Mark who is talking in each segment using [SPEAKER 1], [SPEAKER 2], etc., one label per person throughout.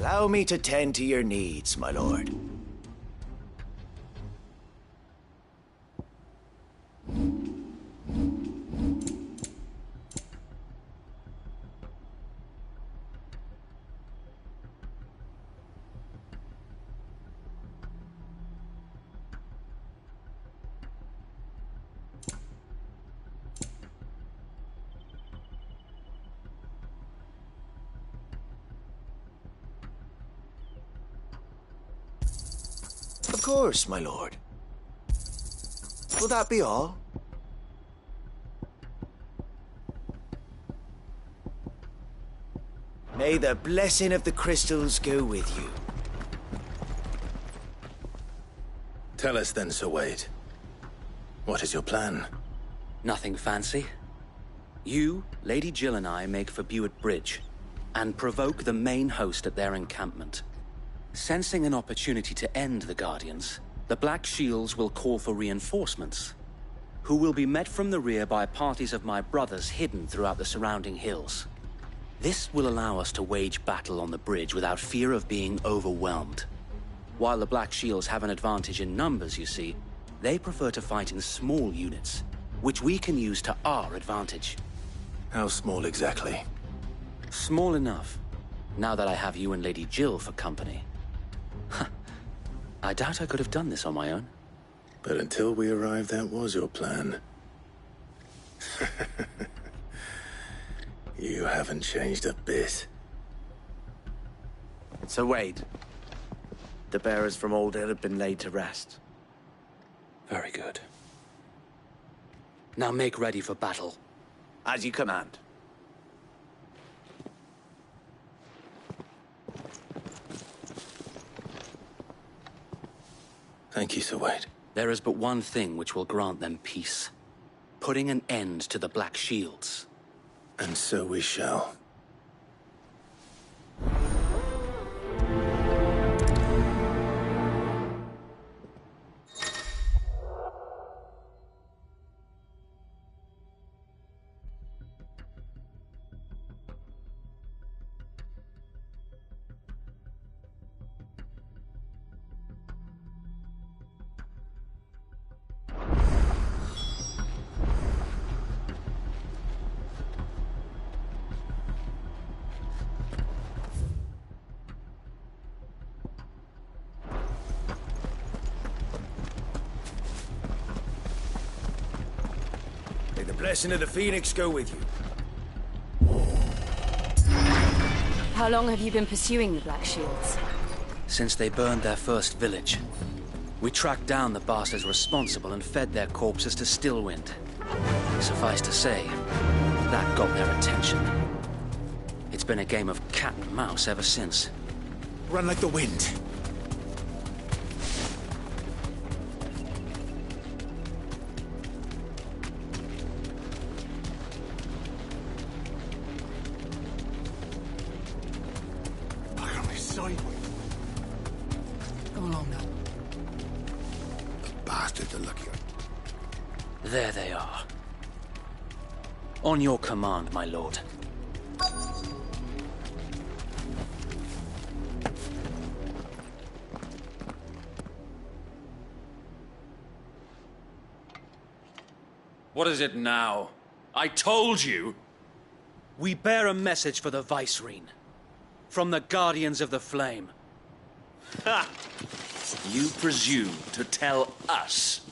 [SPEAKER 1] Allow me to tend to your needs, my lord. Of course, my lord. Will that be all? May the blessing of the crystals go with you.
[SPEAKER 2] Tell us then, Sir Wade. What is your plan?
[SPEAKER 3] Nothing fancy. You, Lady Jill and I make for Buett Bridge, and provoke the main host at their encampment. Sensing an opportunity to end the Guardians, the Black Shields will call for reinforcements, who will be met from the rear by parties of my brothers hidden throughout the surrounding hills. This will allow us to wage battle on the bridge without fear of being overwhelmed. While the Black Shields have an advantage in numbers, you see, they prefer to fight in small units, which we can use to our advantage.
[SPEAKER 2] How small exactly?
[SPEAKER 3] Small enough, now that I have you and Lady Jill for company. I doubt I could have done this on my own.
[SPEAKER 2] But until we arrived, that was your plan. You haven't changed a bit.
[SPEAKER 1] Sir Wade, the bearers from Old Hill have been laid to rest.
[SPEAKER 3] Very good. Now make ready for battle.
[SPEAKER 1] As you command.
[SPEAKER 2] Thank you, Sir Wade.
[SPEAKER 3] There is but one thing which will grant them peace. Putting an end to the Black Shields.
[SPEAKER 2] And so we shall.
[SPEAKER 1] May the blessing of the Phoenix go with you.
[SPEAKER 4] How long have you been pursuing the Black Shields?
[SPEAKER 3] Since they burned their first village. We tracked down the bastards responsible and fed their corpses to Stillwind. Suffice to say, that got their attention. It's been a game of cat and mouse ever since.
[SPEAKER 1] Run like the wind.
[SPEAKER 5] Go along now. The bastards are lucky.
[SPEAKER 3] There they are. On your command, my lord.
[SPEAKER 6] What is it now? I told you!
[SPEAKER 3] We bear a message for the Vicereine. From the Guardians of the Flame.
[SPEAKER 6] Ha! You presume to tell us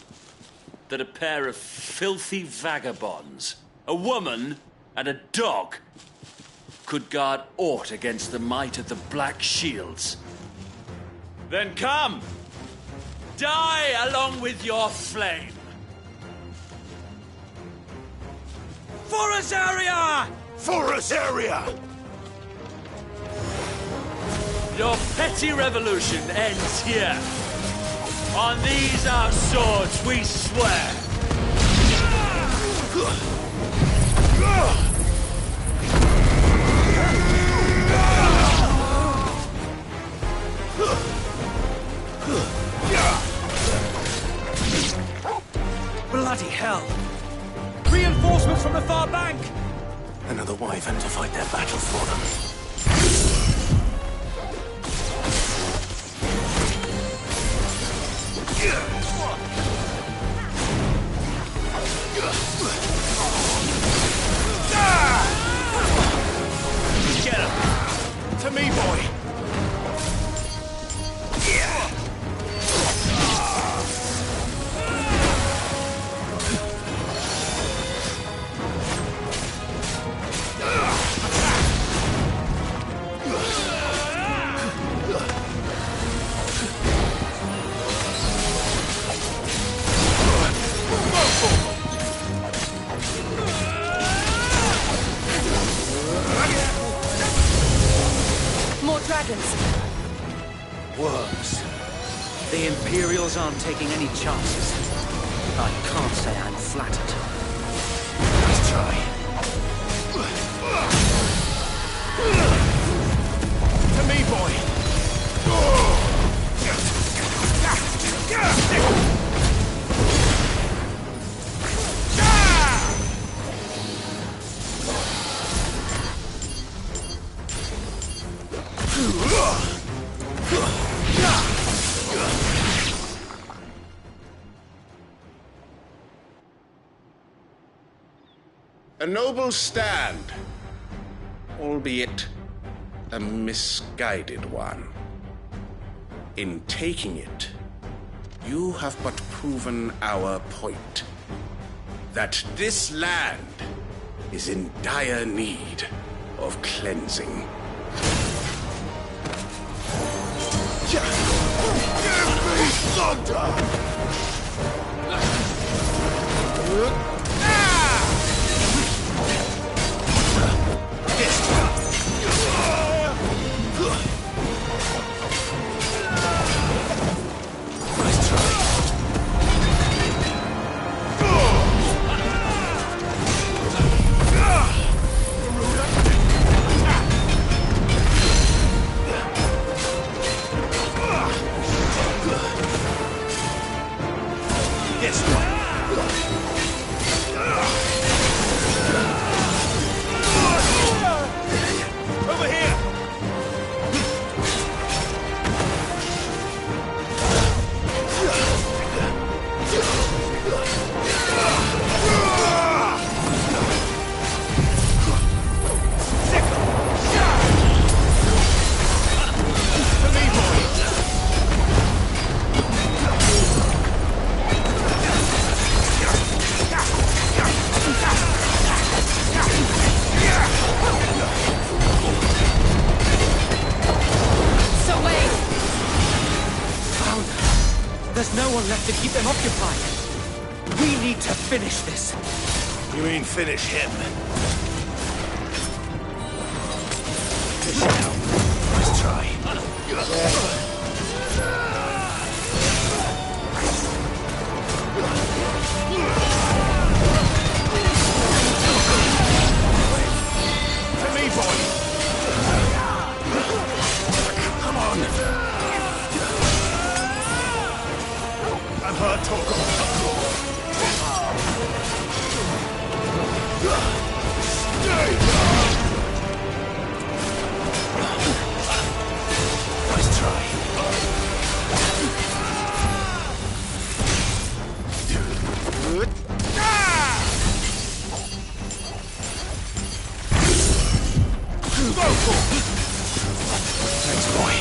[SPEAKER 6] that a pair of filthy vagabonds, a woman and a dog, could guard aught against the might of the Black Shields? Then come! Die along with your flame! For Azaria!
[SPEAKER 1] For Azaria!
[SPEAKER 6] Your petty revolution ends here. On these our swords we swear.
[SPEAKER 3] Bloody hell! Reinforcements from the far bank!
[SPEAKER 2] Another wyvern to fight their battle for them.
[SPEAKER 4] dragons?
[SPEAKER 3] Worms. The Imperials aren't taking any chances. I can't say I'm flattered.
[SPEAKER 1] Let's try. To me, boy!
[SPEAKER 5] A noble stand, albeit a misguided one. In taking it, you have but proven our point. That this land is in dire need of cleansing. Give me thunder!
[SPEAKER 3] There's no one left to keep them occupied. We need to finish this.
[SPEAKER 1] You mean finish him? Fish now. Let's try. To me, boy! Come on! I'm hurt, Torgal. Nice try. Thanks, boy.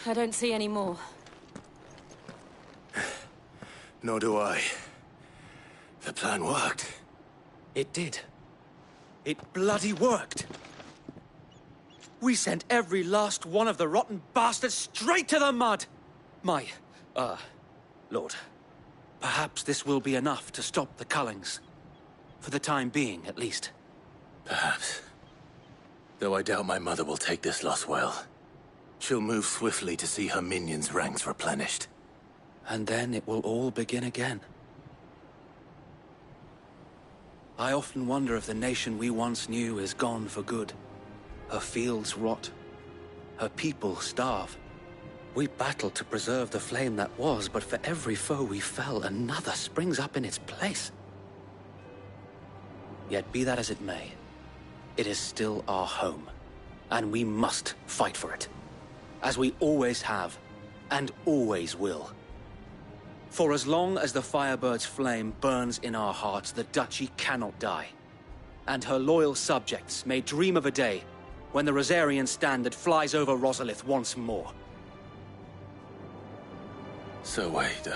[SPEAKER 4] I don't see any more.
[SPEAKER 1] Nor do I. The plan worked.
[SPEAKER 3] It did. It bloody worked. We sent every last one of the rotten bastards straight to the mud! My, Lord, perhaps this will be enough to stop the Cullings. For the time being, at least.
[SPEAKER 2] Perhaps. Though I doubt my mother will take this loss well. She'll move swiftly to see her minions' ranks replenished.
[SPEAKER 3] And then it will all begin again. I often wonder if the nation we once knew is gone for good. Her fields rot. Her people starve. We battled to preserve the flame that was, but for every foe we fell, another springs up in its place. Yet be that as it may, it is still our home, and we must fight for it. As we always have, and always will. For as long as the Firebird's flame burns in our hearts, the Duchy cannot die. And her loyal subjects may dream of a day when the Rosarian standard flies over Rosalith once more.
[SPEAKER 2] So wait,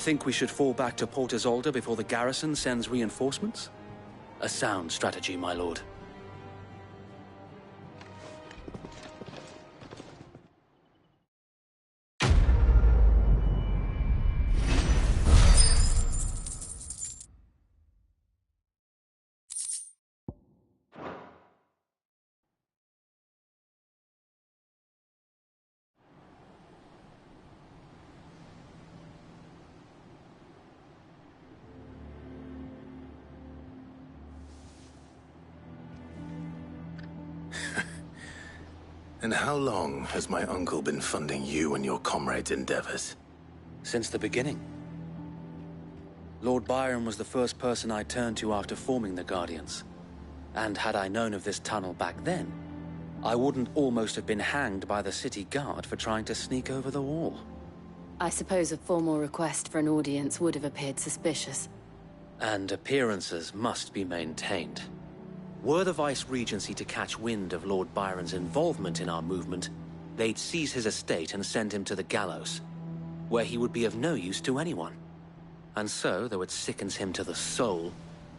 [SPEAKER 3] Think we should fall back to Port Isolde before the garrison sends reinforcements? A sound strategy, my lord.
[SPEAKER 2] And how long has my uncle been funding you and your comrades' endeavors?
[SPEAKER 3] Since the beginning. Lord Byron was the first person I turned to after forming the Guardians. And had I known of this tunnel back then, I wouldn't almost have been hanged by the city guard for trying to sneak over the wall.
[SPEAKER 4] I suppose a formal request for an audience would have appeared suspicious.
[SPEAKER 3] And appearances must be maintained. Were the Vice-Regency to catch wind of Lord Byron's involvement in our movement, they'd seize his estate and send him to the gallows, where he would be of no use to anyone. And so, though it sickens him to the soul,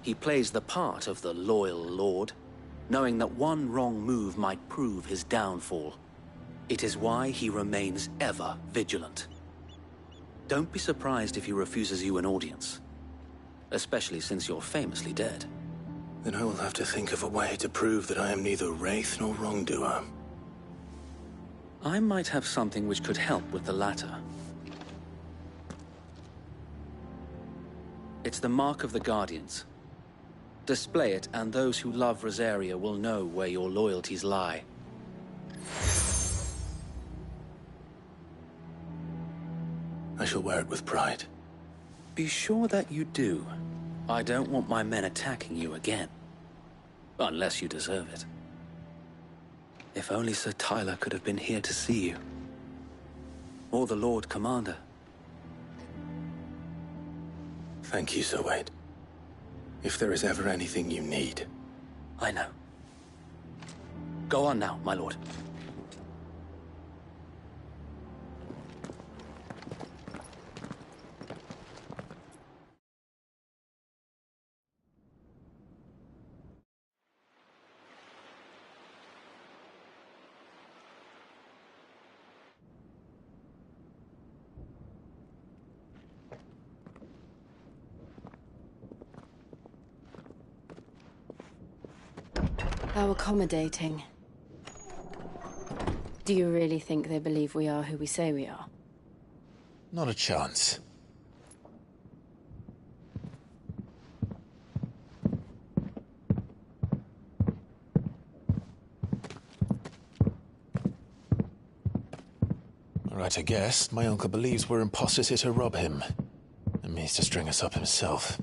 [SPEAKER 3] he plays the part of the loyal lord, knowing that one wrong move might prove his downfall. It is why he remains ever vigilant. Don't be surprised if he refuses you an audience, especially since you're famously dead.
[SPEAKER 2] Then I will have to think of a way to prove that I am neither wraith nor wrongdoer.
[SPEAKER 3] I might have something which could help with the latter. It's the mark of the Guardians. Display it, and those who love Rosaria will know where your loyalties lie.
[SPEAKER 2] I shall wear it with pride.
[SPEAKER 3] Be sure that you do. I don't want my men attacking you again. Unless you deserve it. If only Sir Tyler could have been here to see you. Or the Lord Commander.
[SPEAKER 2] Thank you, Sir Wade. If there is ever anything you need.
[SPEAKER 3] I know. Go on now, my lord.
[SPEAKER 4] How accommodating. Do you really think they believe we are who we say we are?
[SPEAKER 5] Not a chance. Right, I guess. My uncle believes we're imposters here to rob him. And means to string us up himself.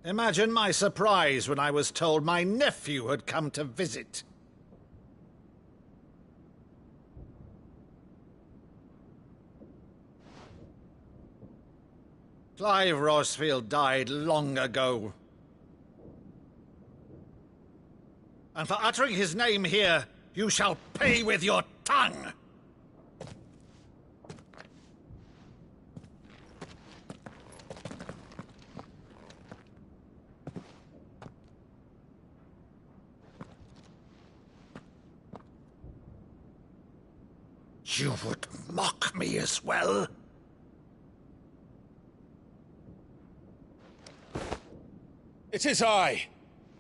[SPEAKER 7] Imagine my surprise when I was told my nephew had come to visit. Clive Rosfield died long ago. And for uttering his name here, you shall pay with your tongue! You would mock me as well?
[SPEAKER 5] It is I,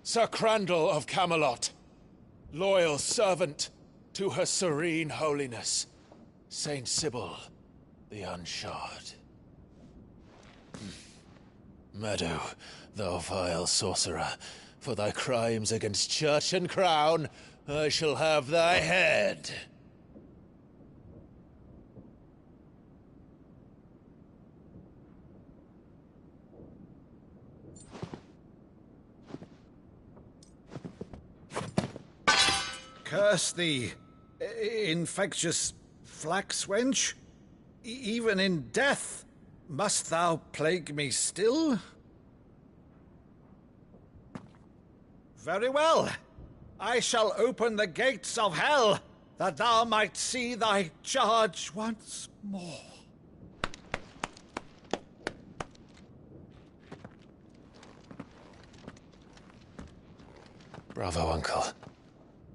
[SPEAKER 5] Sir Crandall of Camelot, loyal servant to Her Serene Holiness, Saint Sybil the Unshod. Meadow, thou vile sorcerer, for thy crimes against church and crown, I shall have thy head.
[SPEAKER 7] Curse thee, infectious flax wench. Even in death, Must thou plague me still? Very well. I shall open the gates of hell, that thou might see thy charge once more.
[SPEAKER 5] Bravo, Uncle.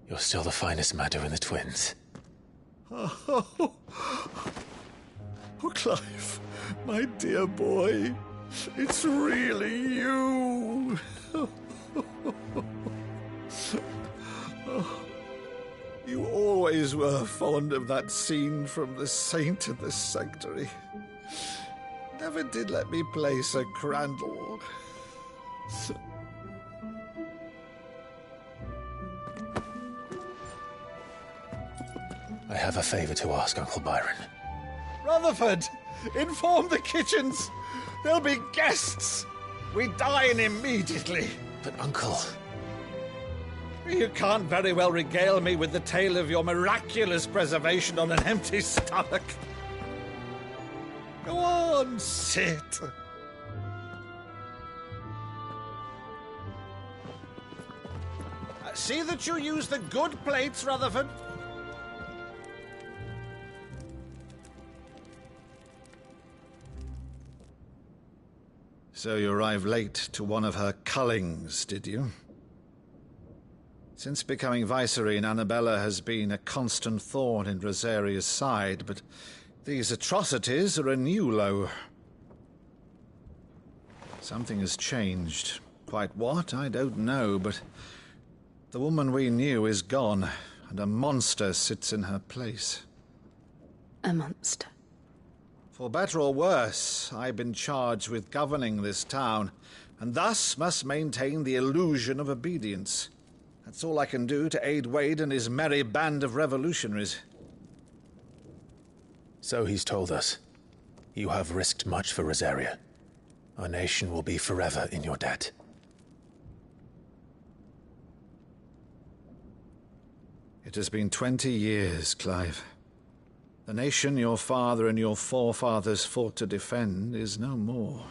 [SPEAKER 5] You're still the finest Maddu in the twins.
[SPEAKER 7] Oh, Clive, my dear boy, it's really you. You always were fond of that scene from The Saint in the Sanctuary. Never did let me play Sir Crandall.
[SPEAKER 5] I have a favor to ask, Uncle Byron.
[SPEAKER 7] Rutherford, inform the kitchens. There'll be guests. We dine immediately.
[SPEAKER 5] But, Uncle...
[SPEAKER 7] You can't very well regale me with the tale of your miraculous preservation on an empty stomach. Go on, sit. See that you use the good plates, Rutherford. So you arrived late to one of her cullings, did you? Since becoming Vicereine, Annabella has been a constant thorn in Rosaria's side, but these atrocities are a new low. Something has changed. Quite what, I don't know, but the woman we knew is gone, and a monster sits in her place.
[SPEAKER 4] A monster.
[SPEAKER 7] For better or worse, I've been charged with governing this town, and thus must maintain the illusion of obedience. That's all I can do to aid Wade and his merry band of revolutionaries.
[SPEAKER 5] So he's told us. You have risked much for Rosaria. Our nation will be forever in your debt.
[SPEAKER 7] It has been 20 years, Clive. The nation your father and your forefathers fought to defend is no more.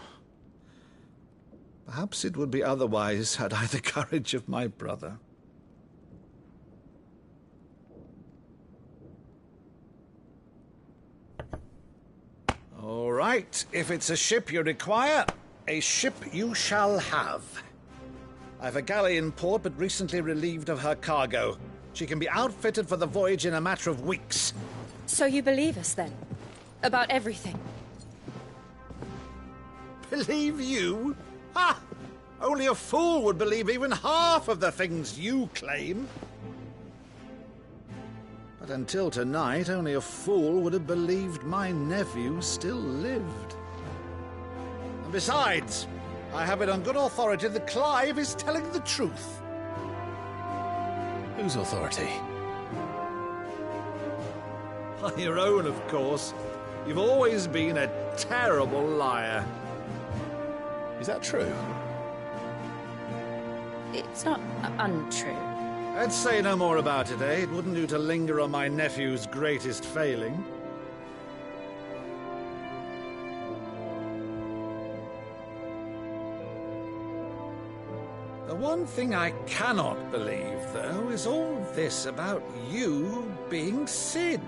[SPEAKER 7] Perhaps it would be otherwise had I the courage of my brother. All right, if it's a ship you require, a ship you shall have. I've a galley in port, but recently relieved of her cargo. She can be outfitted for the voyage in a matter of weeks.
[SPEAKER 8] So you believe us, then? About everything?
[SPEAKER 7] Believe you? Ha! Only a fool would believe even half of the things you claim. But until tonight, only a fool would have believed my nephew still lived. And besides, I have it on good authority that Clive is telling the truth.
[SPEAKER 5] Whose authority?
[SPEAKER 7] On your own, of course. You've always been a terrible liar.
[SPEAKER 5] Is that true?
[SPEAKER 8] It's not untrue.
[SPEAKER 7] I'd say no more about it, eh? It wouldn't do to linger on my nephew's greatest failing. The one thing I cannot believe, though, is all this about you being Sid.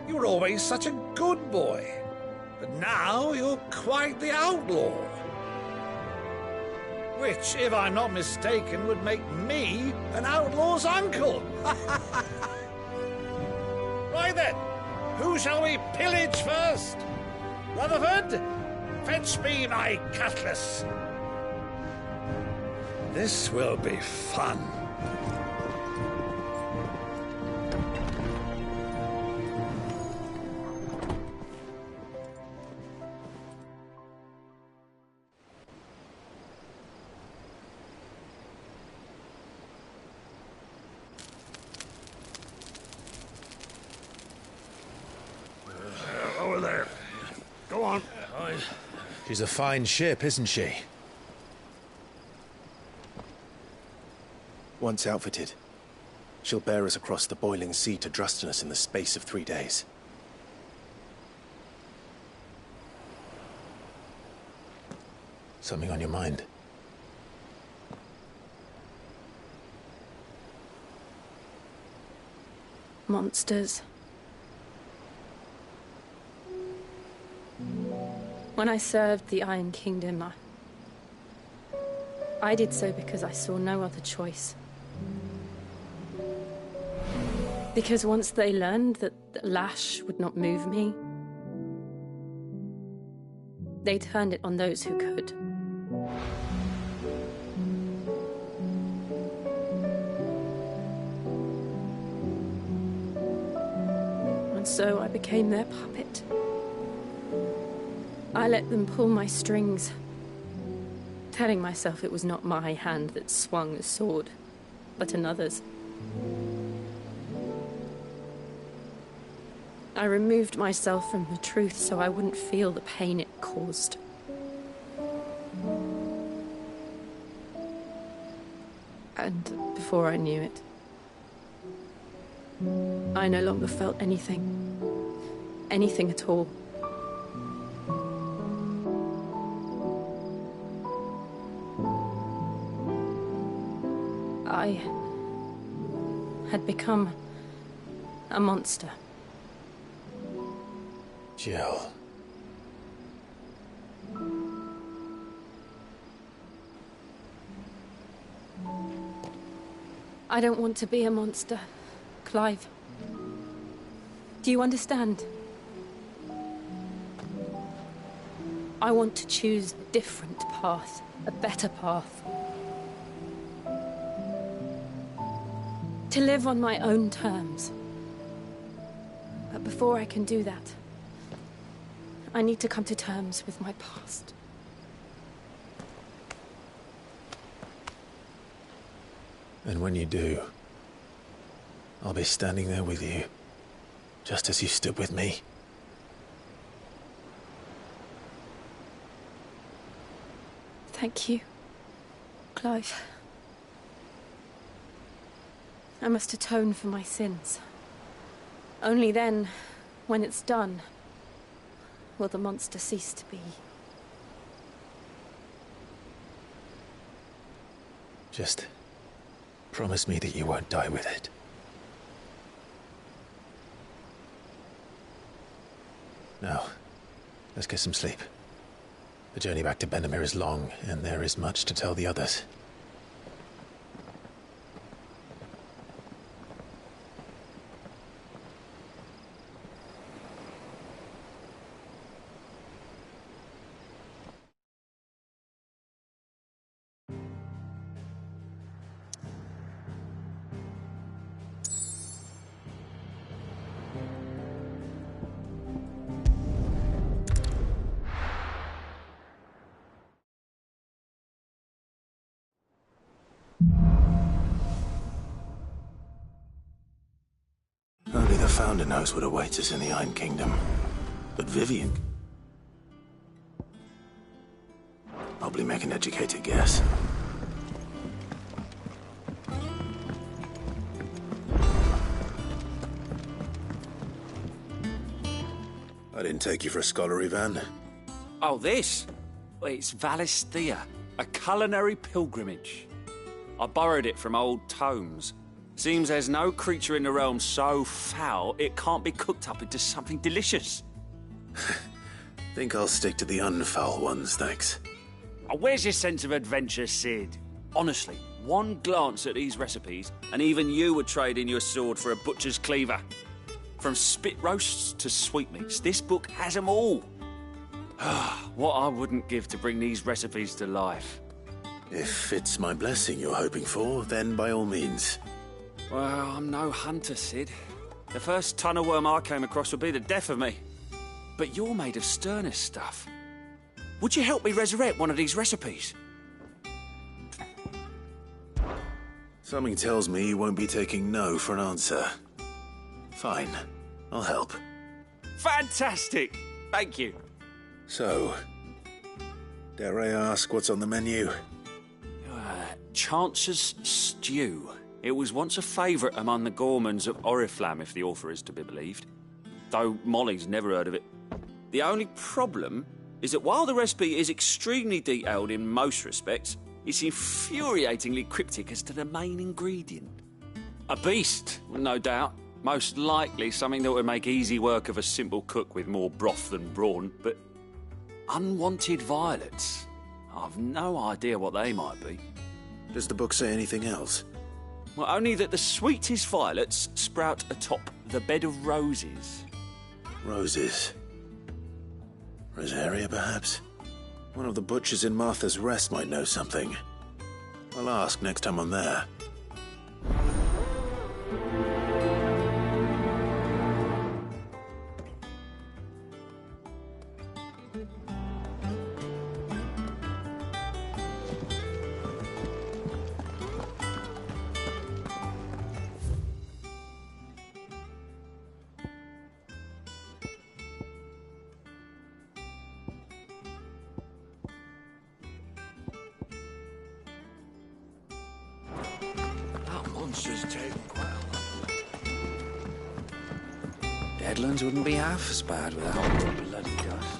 [SPEAKER 7] You were always such a good boy, but now you're quite the outlaw. Which, if I'm not mistaken, would make me an outlaw's uncle. Right then, who shall we pillage first? Rutherford, fetch me my cutlass. This will be fun.
[SPEAKER 9] Over there. Go on.
[SPEAKER 5] She's a fine ship, isn't she?
[SPEAKER 1] Once outfitted, she'll bear us across the boiling sea to Drustinus in the space of 3 days.
[SPEAKER 5] Something on your mind?
[SPEAKER 8] Monsters. When I served the Iron Kingdom, I did so because I saw no other choice. Because once they learned that the lash would not move me, they turned it on those who could. And so I became their puppet. I let them pull my strings, telling myself it was not my hand that swung the sword, but another's. I removed myself from the truth so I wouldn't feel the pain it caused. And before I knew it, I no longer felt anything. Anything at all. I had become a monster.
[SPEAKER 5] Jill.
[SPEAKER 8] I don't want to be a monster, Clive. Do you understand? I want to choose a different path, a better path. To live on my own terms. But before I can do that, I need to come to terms with my past.
[SPEAKER 5] And when you do, I'll be standing there with you, just as you stood with me.
[SPEAKER 8] Thank you, Clive. I must atone for my sins. Only then, when it's done, will the monster cease to be.
[SPEAKER 5] Just promise me that you won't die with it. Now, let's get some sleep. The journey back to Benamir is long, and there is much to tell the others.
[SPEAKER 2] Only the Founder knows what awaits us in the Iron Kingdom. But Vivian... probably make an educated guess. I didn't take you for a scholar, Ivan.
[SPEAKER 6] Oh, this? It's Valisthea, a culinary pilgrimage. I borrowed it from old tomes. Seems there's no creature in the realm so foul it can't be cooked up into something delicious.
[SPEAKER 2] Think I'll stick to the unfoul ones, thanks.
[SPEAKER 6] Oh, where's your sense of adventure, Sid? Honestly, one glance at these recipes, and even you would trade in your sword for a butcher's cleaver. From spit roasts to sweetmeats, this book has them all. What I wouldn't give to bring these recipes to life.
[SPEAKER 2] If it's my blessing you're hoping for, then by all means.
[SPEAKER 6] Well, I'm no hunter, Sid. The first tunnel worm I came across would be the death of me. But you're made of sterner stuff. Would you help me resurrect one of these recipes?
[SPEAKER 2] Something tells me you won't be taking no for an answer. Fine, I'll help.
[SPEAKER 6] Fantastic! Thank you.
[SPEAKER 2] So, dare I ask what's on the menu?
[SPEAKER 6] Chance's Stew. It was once a favourite among the gourmands of Oriflamme, if the author is to be believed. Though Molly's never heard of it. The only problem
[SPEAKER 10] is that while the recipe is extremely detailed in most respects, it's infuriatingly cryptic as to the main ingredient. A beast, no doubt. Most likely something that would make easy work of a simple cook with more broth than brawn, but unwanted violets. I've no idea what they might be.
[SPEAKER 1] Does the book say anything else?
[SPEAKER 10] Well, only that the sweetest violets sprout atop the bed of roses.
[SPEAKER 1] Roses. Rosaria, perhaps? One of the butchers in Martha's Rest might know something. I'll ask next time I'm there.
[SPEAKER 9] Monster's taken quite a lot.
[SPEAKER 3] Deadlands wouldn't be half as bad without the bloody dust.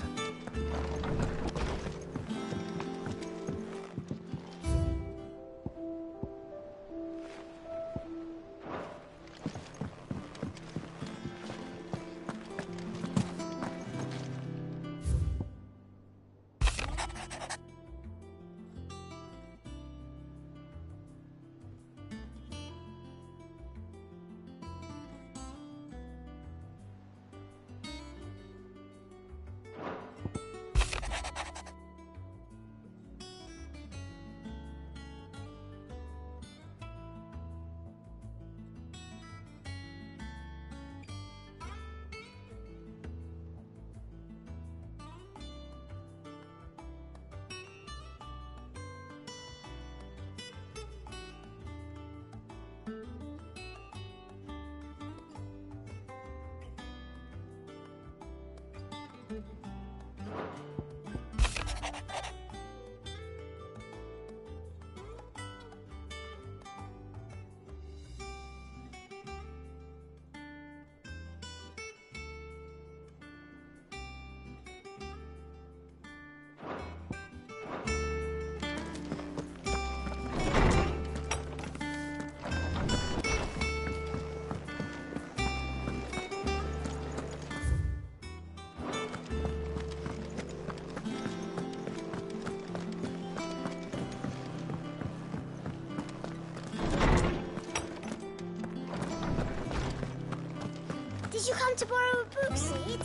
[SPEAKER 11] Did you come to borrow a book, Sid?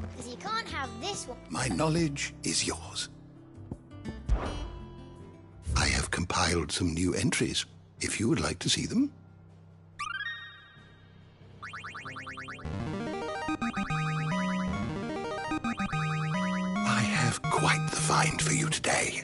[SPEAKER 11] Because you can't have this one.
[SPEAKER 12] My knowledge is yours. I have compiled some new entries, if you would like to see them. I have quite the find for you today.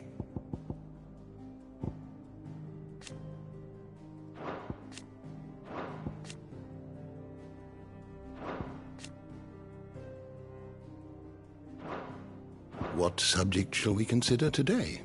[SPEAKER 12] What subject shall we consider today?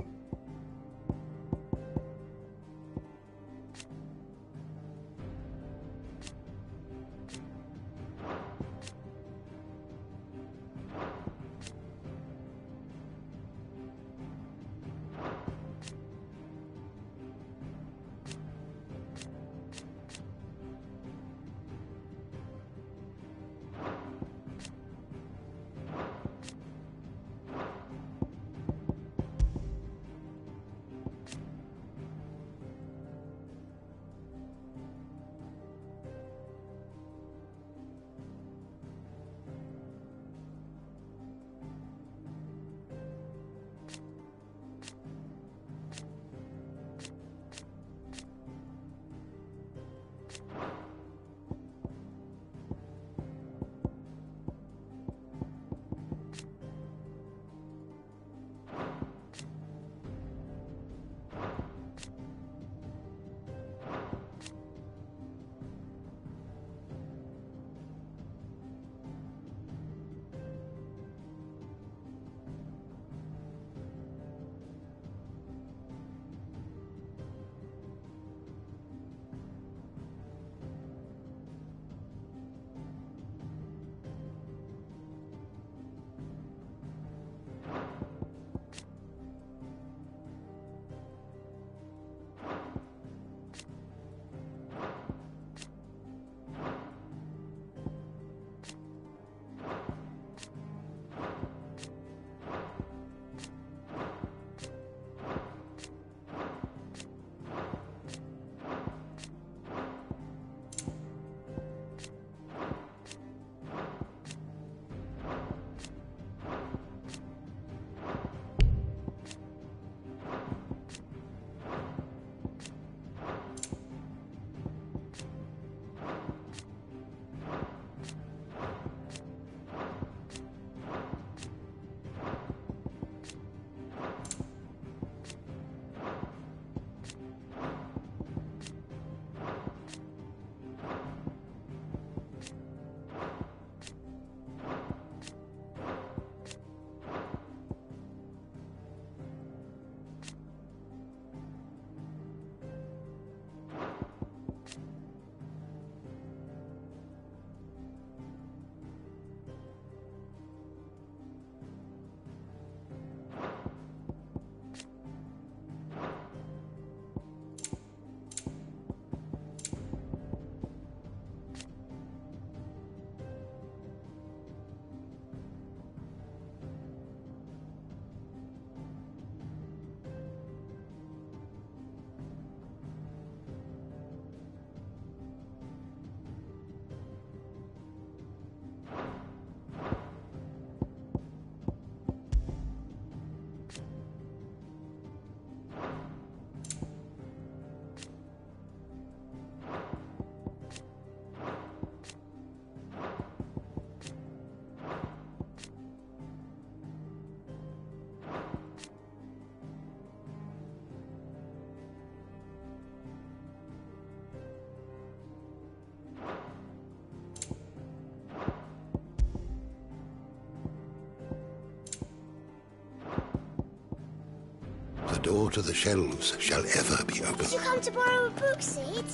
[SPEAKER 12] door to the shelves shall ever be open.
[SPEAKER 11] Did you come to borrow a book, Sid?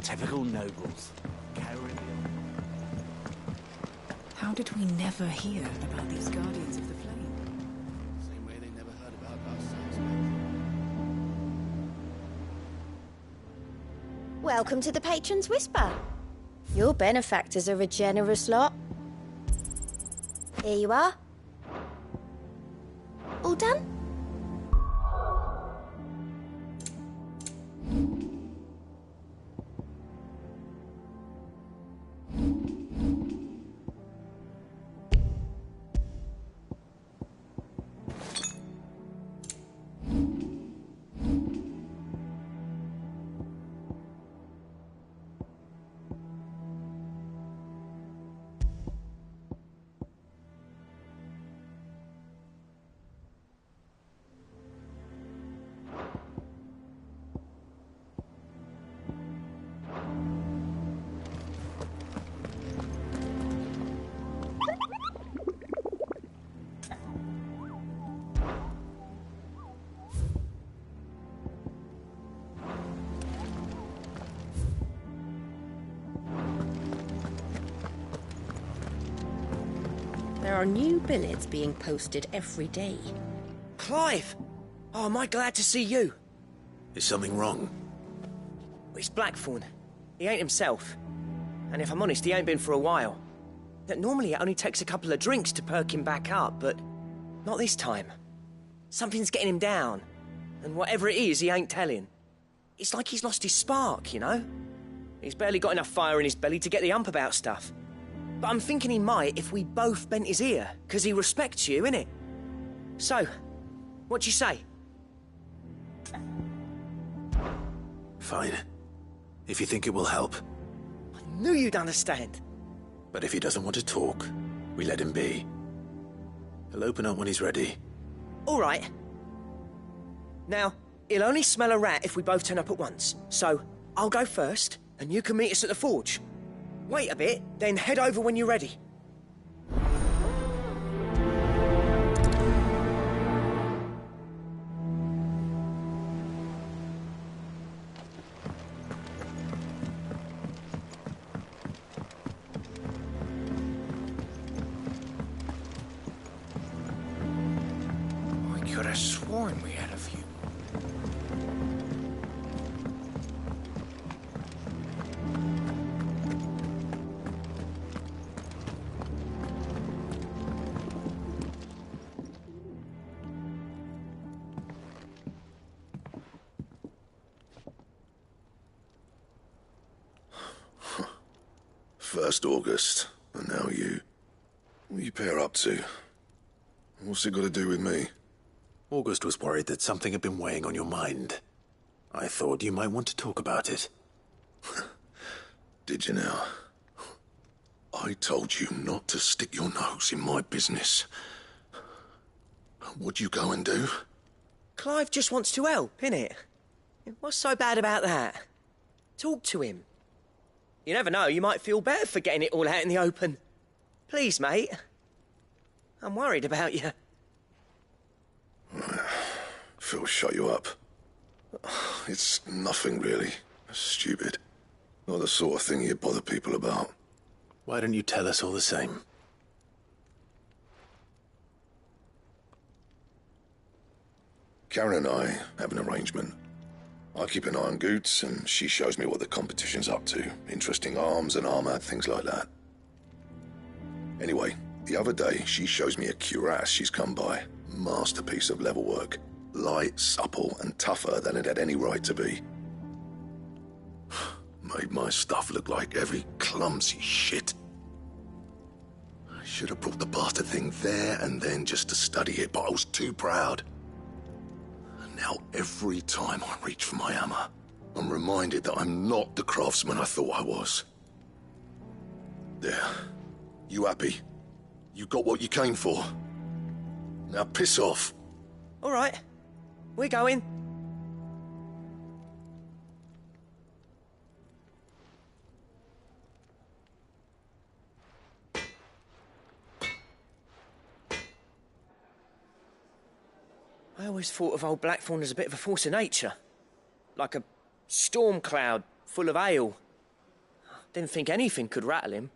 [SPEAKER 9] Typical nobles. Carry on.
[SPEAKER 13] How did we never hear about these Guardians of the Flame?
[SPEAKER 9] Same way they never heard about ourselves.
[SPEAKER 11] Welcome to the Patron's Whisper. Your benefactors are a generous lot. Here you are. All done?
[SPEAKER 14] There are new billets being posted every day.
[SPEAKER 15] Clive! Oh, am I glad to see you?
[SPEAKER 1] Is something wrong?
[SPEAKER 15] It's Blackthorn. He ain't himself. And if I'm honest, he ain't been for a while. That normally it only takes a couple of drinks to perk him back up, but not this time. Something's getting him down. And whatever it is, he ain't telling. It's like he's lost his spark, you know? He's barely got enough fire in his belly to get the ump about stuff. But I'm thinking he might if we both bent his ear, because he respects you, innit? So, what do you say?
[SPEAKER 1] Fine. If you think it will help.
[SPEAKER 15] I knew you'd understand.
[SPEAKER 1] But if he doesn't want to talk, we let him be. He'll open up when he's ready.
[SPEAKER 15] All right. Now, he'll only smell a rat if we both turn up at once. So, I'll go first, and you can meet us at the forge. Wait a bit, then head over when you're ready.
[SPEAKER 9] I could have sworn we had a few.
[SPEAKER 12] First August, and now you. What are you pair up to? What's it got to do with me?
[SPEAKER 1] August was worried that something had been weighing on your mind. I thought you might want to talk about it.
[SPEAKER 12] Did you now? I told you not to stick your nose in my business. What'd you go and do?
[SPEAKER 15] Clive just wants to help, innit? What's so bad about that? Talk to him. You never know, you might feel better for getting it all out in the open. Please, mate. I'm worried about you.
[SPEAKER 12] Phil shut you up. It's nothing, really. Stupid. Not the sort of thing you bother people about.
[SPEAKER 1] Why don't you tell us all the same?
[SPEAKER 12] Karen and I have an arrangement. I keep an eye on Goots, and she shows me what the competition's up to. Interesting arms and armor, things like that. Anyway, the other day, she shows me a cuirass she's come by. Masterpiece of level work. Light, supple, and tougher than it had any right to be. Made my stuff look like every clumsy shit. I should have brought the bastard thing there and then just to study it, but I was too proud. And now every time I reach for my hammer, I'm reminded that I'm not the craftsman I thought I was. There. You happy? You got what you came for. Now piss off.
[SPEAKER 15] All right. We're going. I always thought of old Blackthorn as a bit of a force of nature. Like a storm cloud full of hail. Didn't think anything could rattle him.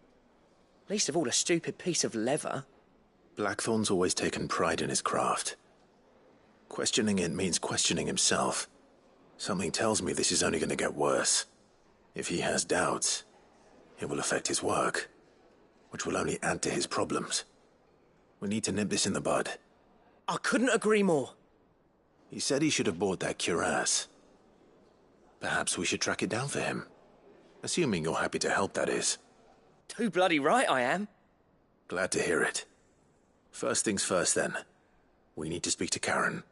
[SPEAKER 15] Least of all a stupid piece of leather.
[SPEAKER 1] Blackthorn's always taken pride in his craft. Questioning it means questioning himself. Something tells me this is only going to get worse. If he has doubts, it will affect his work, which will only add to his problems. We need to nip this in the bud.
[SPEAKER 15] I couldn't agree more.
[SPEAKER 1] He said he should have bought that cuirass. Perhaps we should track it down for him. Assuming you're happy to help, that is.
[SPEAKER 15] Too bloody right I am.
[SPEAKER 1] Glad to hear it. First things first, then. We need to speak to Karen.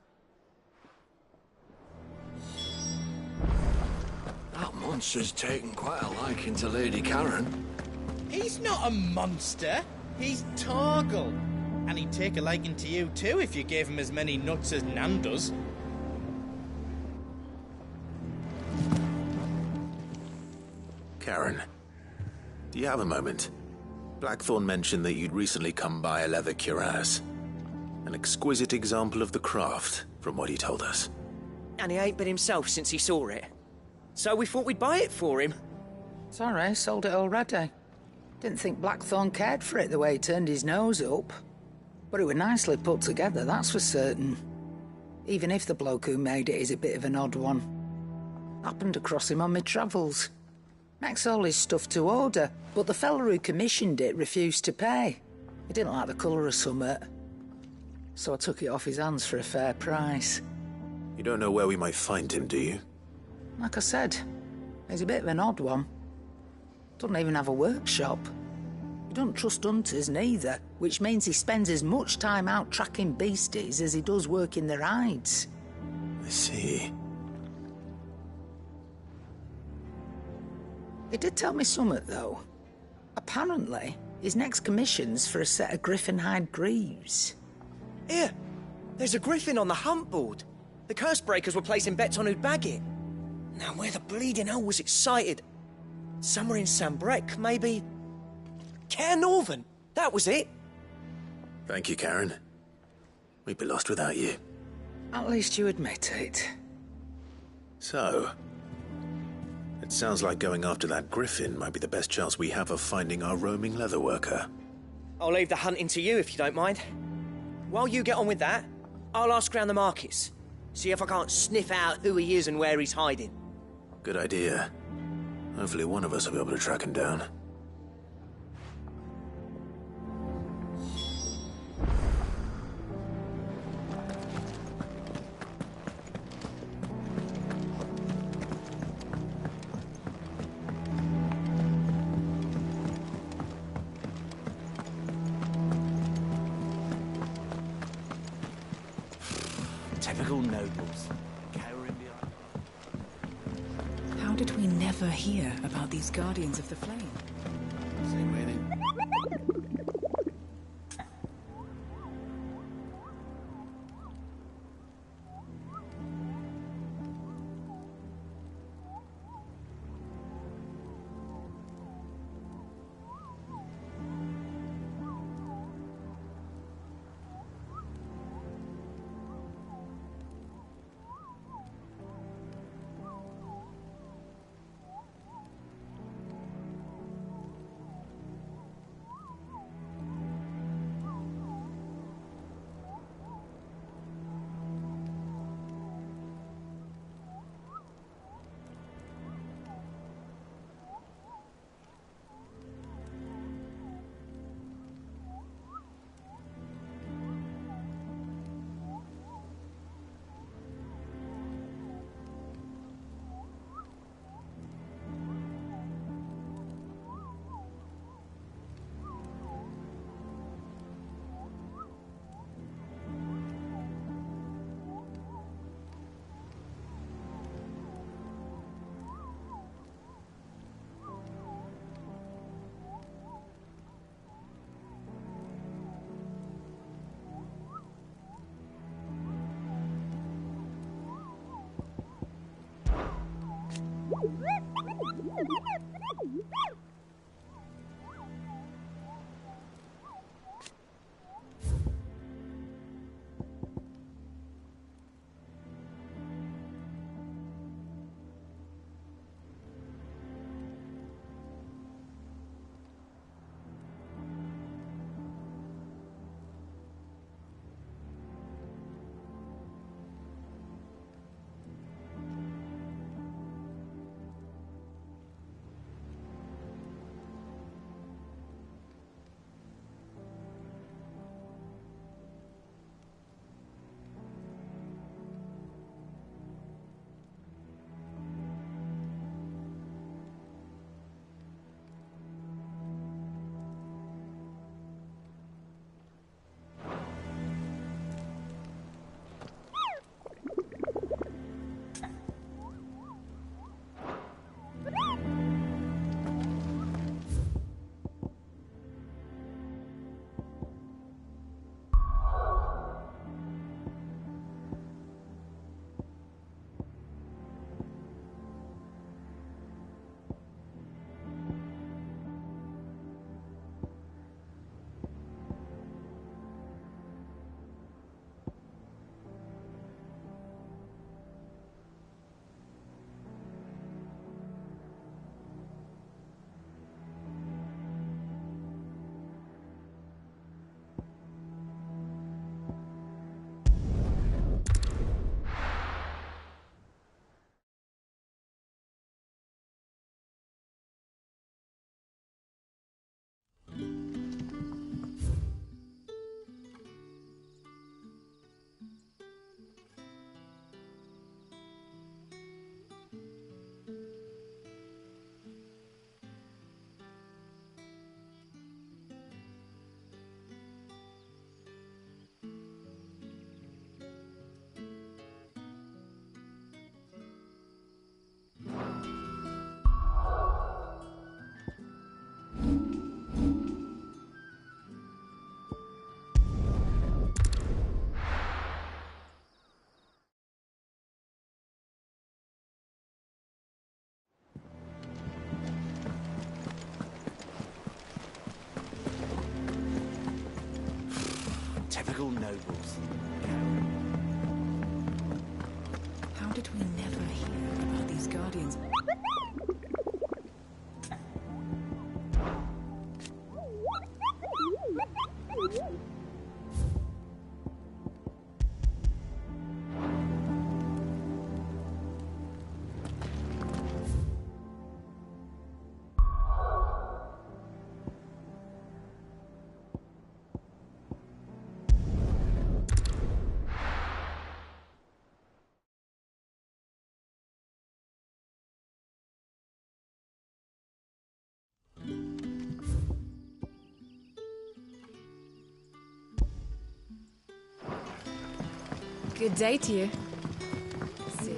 [SPEAKER 16] That monster's taken quite a liking to Lady Karen.
[SPEAKER 17] He's not a monster. He's Torgal. And he'd take a liking to you too if you gave him as many nuts as Nan does.
[SPEAKER 1] Karen, do you have a moment? Blackthorn mentioned that you'd recently come by a leather cuirass. An exquisite example of the craft, from what he told us.
[SPEAKER 15] And he ain't been himself since he saw it. So we thought we'd buy it for him.
[SPEAKER 18] Sorry, sold it already. Didn't think Blackthorn cared for it the way he turned his nose up. But it was nicely put together, that's for certain. Even if the bloke who made it is a bit of an odd one. Happened across him on my travels. Makes all his stuff to order, but the fella who commissioned it refused to pay. He didn't like the colour of summit. So I took it off his hands for a fair price.
[SPEAKER 1] You don't know where we might find him, do you?
[SPEAKER 18] Like I said, he's a bit of an odd one. Doesn't even have a workshop. He doesn't trust hunters neither, which means he spends as much time out tracking beasties as he does working their hides.
[SPEAKER 1] I see.
[SPEAKER 18] He did tell me something, though. Apparently, his next commission's for a set of griffin hide greaves.
[SPEAKER 15] Here, there's a griffin on the hunt board. The curse breakers were placing bets on who'd bag it. Now, where the bleeding hell was excited? Somewhere in Sambrec, maybe? Care Northern, that was it.
[SPEAKER 1] Thank you, Karen. We'd be lost without you.
[SPEAKER 18] At least you admit it.
[SPEAKER 1] So, it sounds like going after that griffin might be the best chance we have of finding our roaming leatherworker.
[SPEAKER 15] I'll leave the hunting to you if you don't mind. While you get on with that, I'll ask around the markets. See if I can't sniff out who he is and where he's hiding.
[SPEAKER 1] Good idea. Hopefully one of us will be able to track him down.
[SPEAKER 17] Typical nobles.
[SPEAKER 13] How did we never hear about these Guardians of the Flame?
[SPEAKER 16] Same meaning.
[SPEAKER 17] Typical nobles.
[SPEAKER 13] How did we never hear about these guardians?
[SPEAKER 19] Good day to you. See.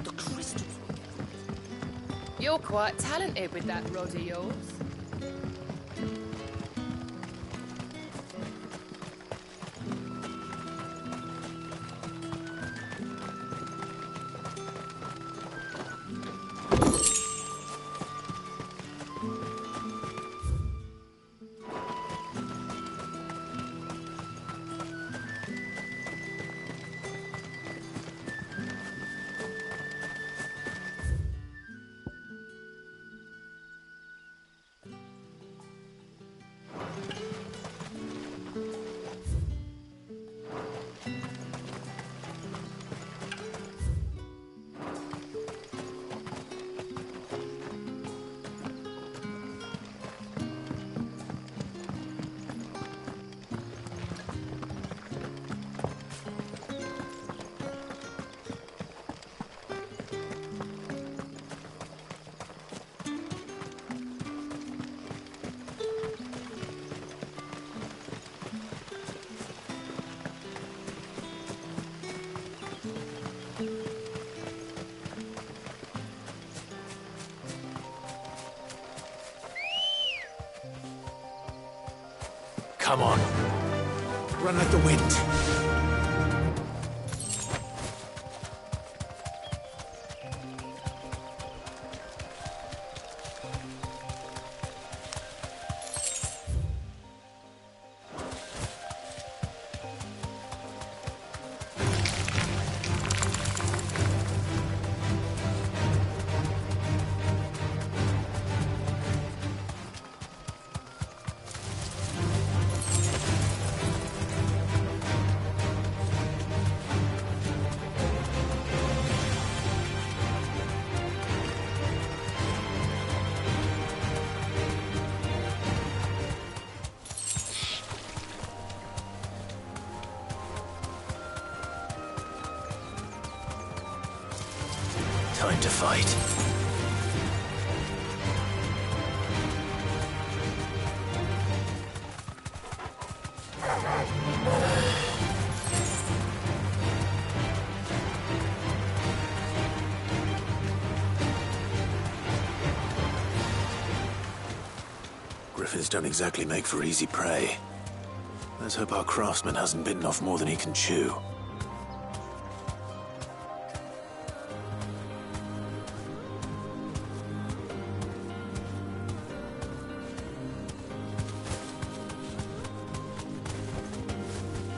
[SPEAKER 20] The crystals we gathered.
[SPEAKER 19] You're quite talented with that rod of yours.
[SPEAKER 1] Come on. Run like the wind. time to fight. Griffins don't exactly make for easy prey. Let's hope our craftsman hasn't bitten off more than he can chew.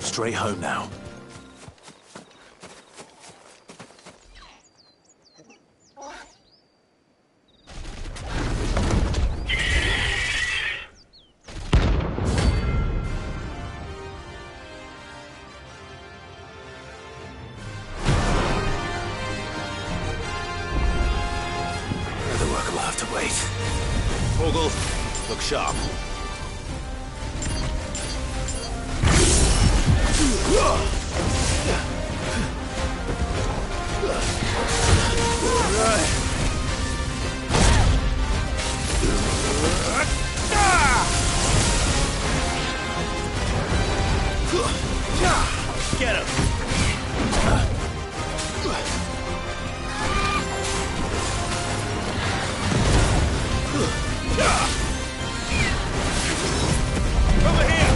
[SPEAKER 1] Straight home now. The work will have to wait.
[SPEAKER 5] Torgal, look sharp.
[SPEAKER 17] Get him! Over here!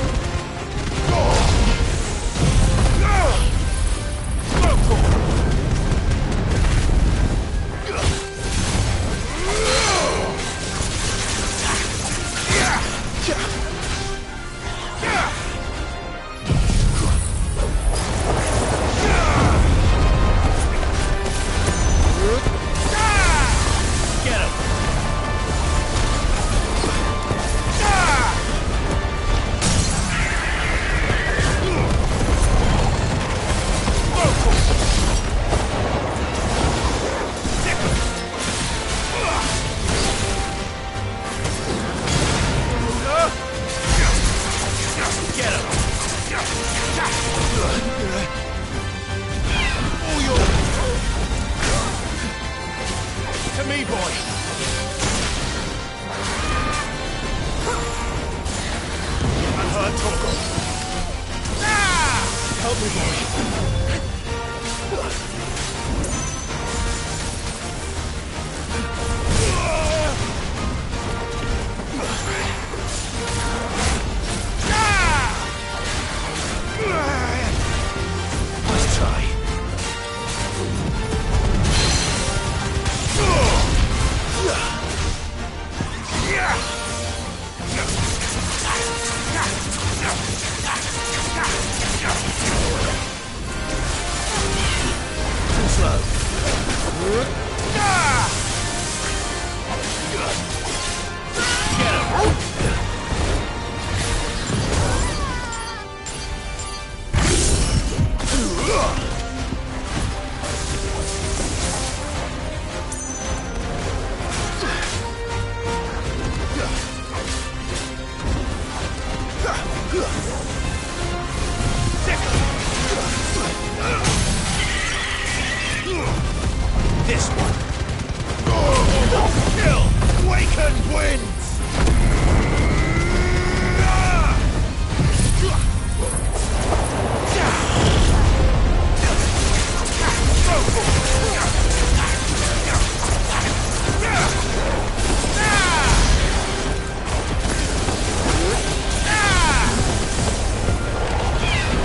[SPEAKER 17] To me, boy! I'm hurt, Torgal. Help me, boy!
[SPEAKER 1] Let's try. Too slow.
[SPEAKER 17] This one. Kill! Waken winds!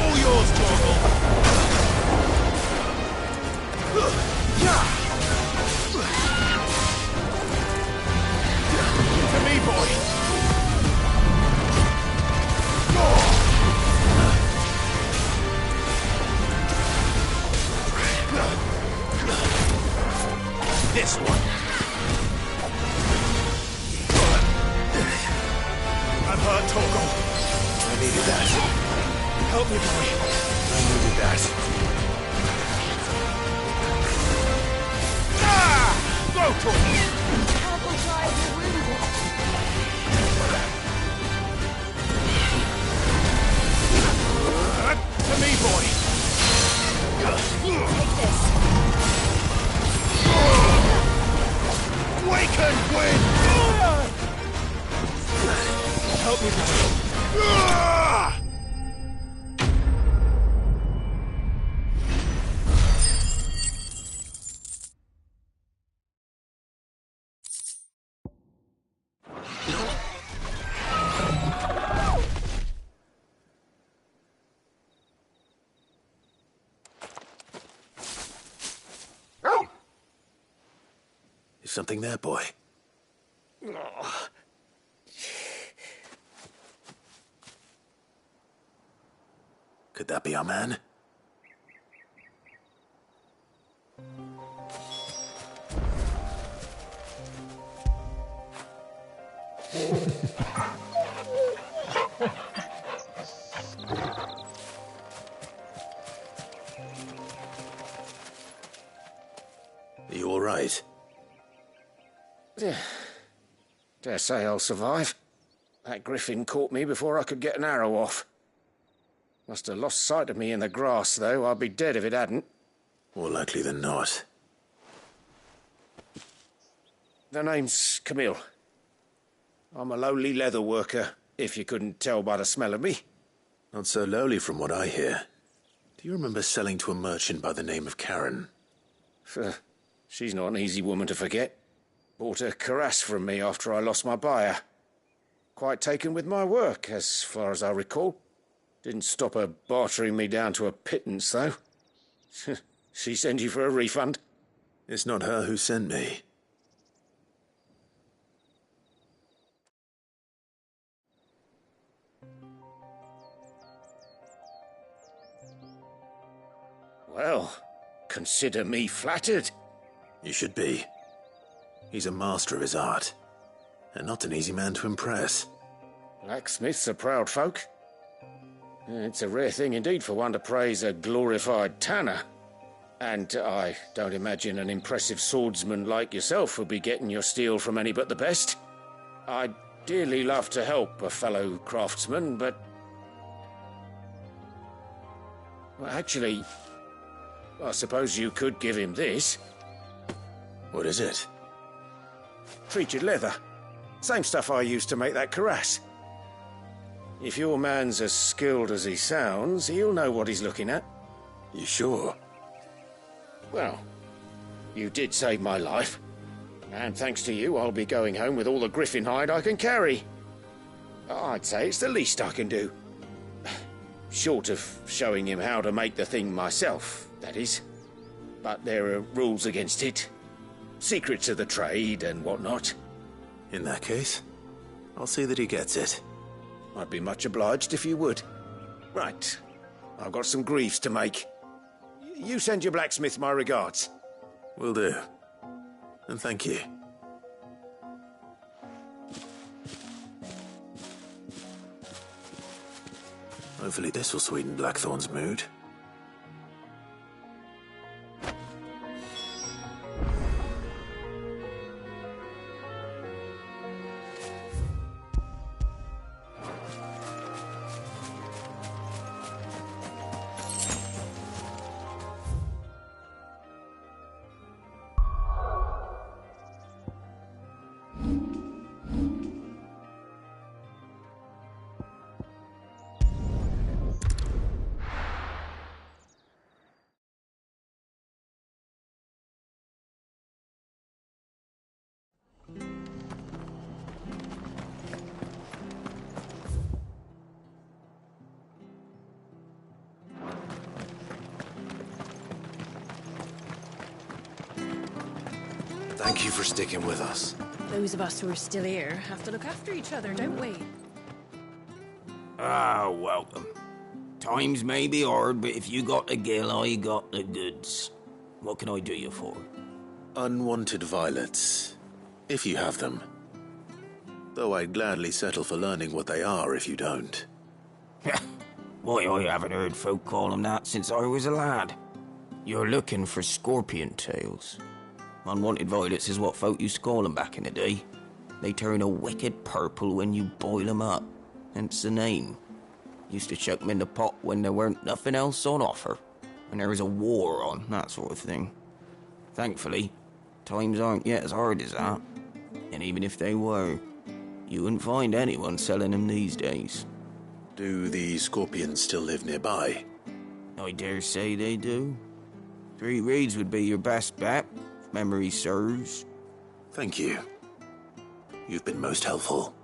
[SPEAKER 17] All yours, Torgal. To me, boy. This one. I'm hurt, Torgal.
[SPEAKER 1] I needed that.
[SPEAKER 17] Help me, boy.
[SPEAKER 1] I needed that.
[SPEAKER 17] Go, Torgal.
[SPEAKER 19] Careful, child, you're wounded.
[SPEAKER 17] To me, boy.
[SPEAKER 19] Take this.
[SPEAKER 17] help me,
[SPEAKER 1] Is something there, boy? Could that be our man? Are you all right?
[SPEAKER 9] Dare say I'll survive. That griffin caught me before I could get an arrow off. Must have lost sight of me in the grass, though. I'd be dead if it hadn't.
[SPEAKER 1] More likely than not.
[SPEAKER 9] The name's Camille. I'm a lowly leather worker, if you couldn't tell by the smell of me.
[SPEAKER 1] Not so lowly from what I hear. Do you remember selling to a merchant by the name of Karen?
[SPEAKER 9] She's not an easy woman to forget. Bought a cuirass from me after I lost my buyer. Quite taken with my work, as far as I recall. Didn't stop her bartering me down to a pittance, though. She sent you for a refund?
[SPEAKER 1] It's not her who sent me.
[SPEAKER 9] Well, consider me flattered.
[SPEAKER 1] You should be. He's a master of his art, and not an easy man to impress.
[SPEAKER 9] Blacksmiths are proud folk. It's a rare thing indeed for one to praise a glorified tanner. And I don't imagine an impressive swordsman like yourself would be getting your steel from any but the best. I'd dearly love to help a fellow craftsman, but... Well, actually, I suppose you could give him this.
[SPEAKER 1] What is it?
[SPEAKER 9] Treated leather. Same stuff I used to make that cuirass. If your man's as skilled as he sounds, he'll know what he's looking at.
[SPEAKER 1] You sure?
[SPEAKER 9] Well, you did save my life. And thanks to you, I'll be going home with all the griffin hide I can carry. I'd say it's the least I can do. Short of showing him how to make the thing myself, that is. But there are rules against it. Secrets of the trade and whatnot.
[SPEAKER 1] In that case, I'll see that he gets it.
[SPEAKER 9] I'd be much obliged if you would. Right. I've got some greaves to make. You send your blacksmith my regards.
[SPEAKER 1] Will do. And thank you. Hopefully this will sweeten Blackthorn's mood.
[SPEAKER 16] Thank you for sticking with us.
[SPEAKER 19] Those of us who are still here have to look after each other, don't we?
[SPEAKER 21] Ah, welcome. Times may be hard, but if you got the gill, I got the goods. What can I do you for?
[SPEAKER 1] Unwanted violets, if you have them. Though I'd gladly settle for learning what they are if you don't.
[SPEAKER 21] Why, I haven't heard folk call them that since I was a lad. You're looking for scorpion tails. Unwanted violets is what folk used to call them back in the day. They turn a wicked purple when you boil them up, hence the name. Used to chuck them in the pot when there weren't nothing else on offer, when there was a war on, that sort of thing. Thankfully, times aren't yet as hard as that, and even if they were, You wouldn't find anyone selling them these days.
[SPEAKER 1] Do the scorpions still live nearby?
[SPEAKER 21] I dare say they do. 3 Reeds would be your best bet, if memory serves.
[SPEAKER 1] Thank you. You've been most helpful.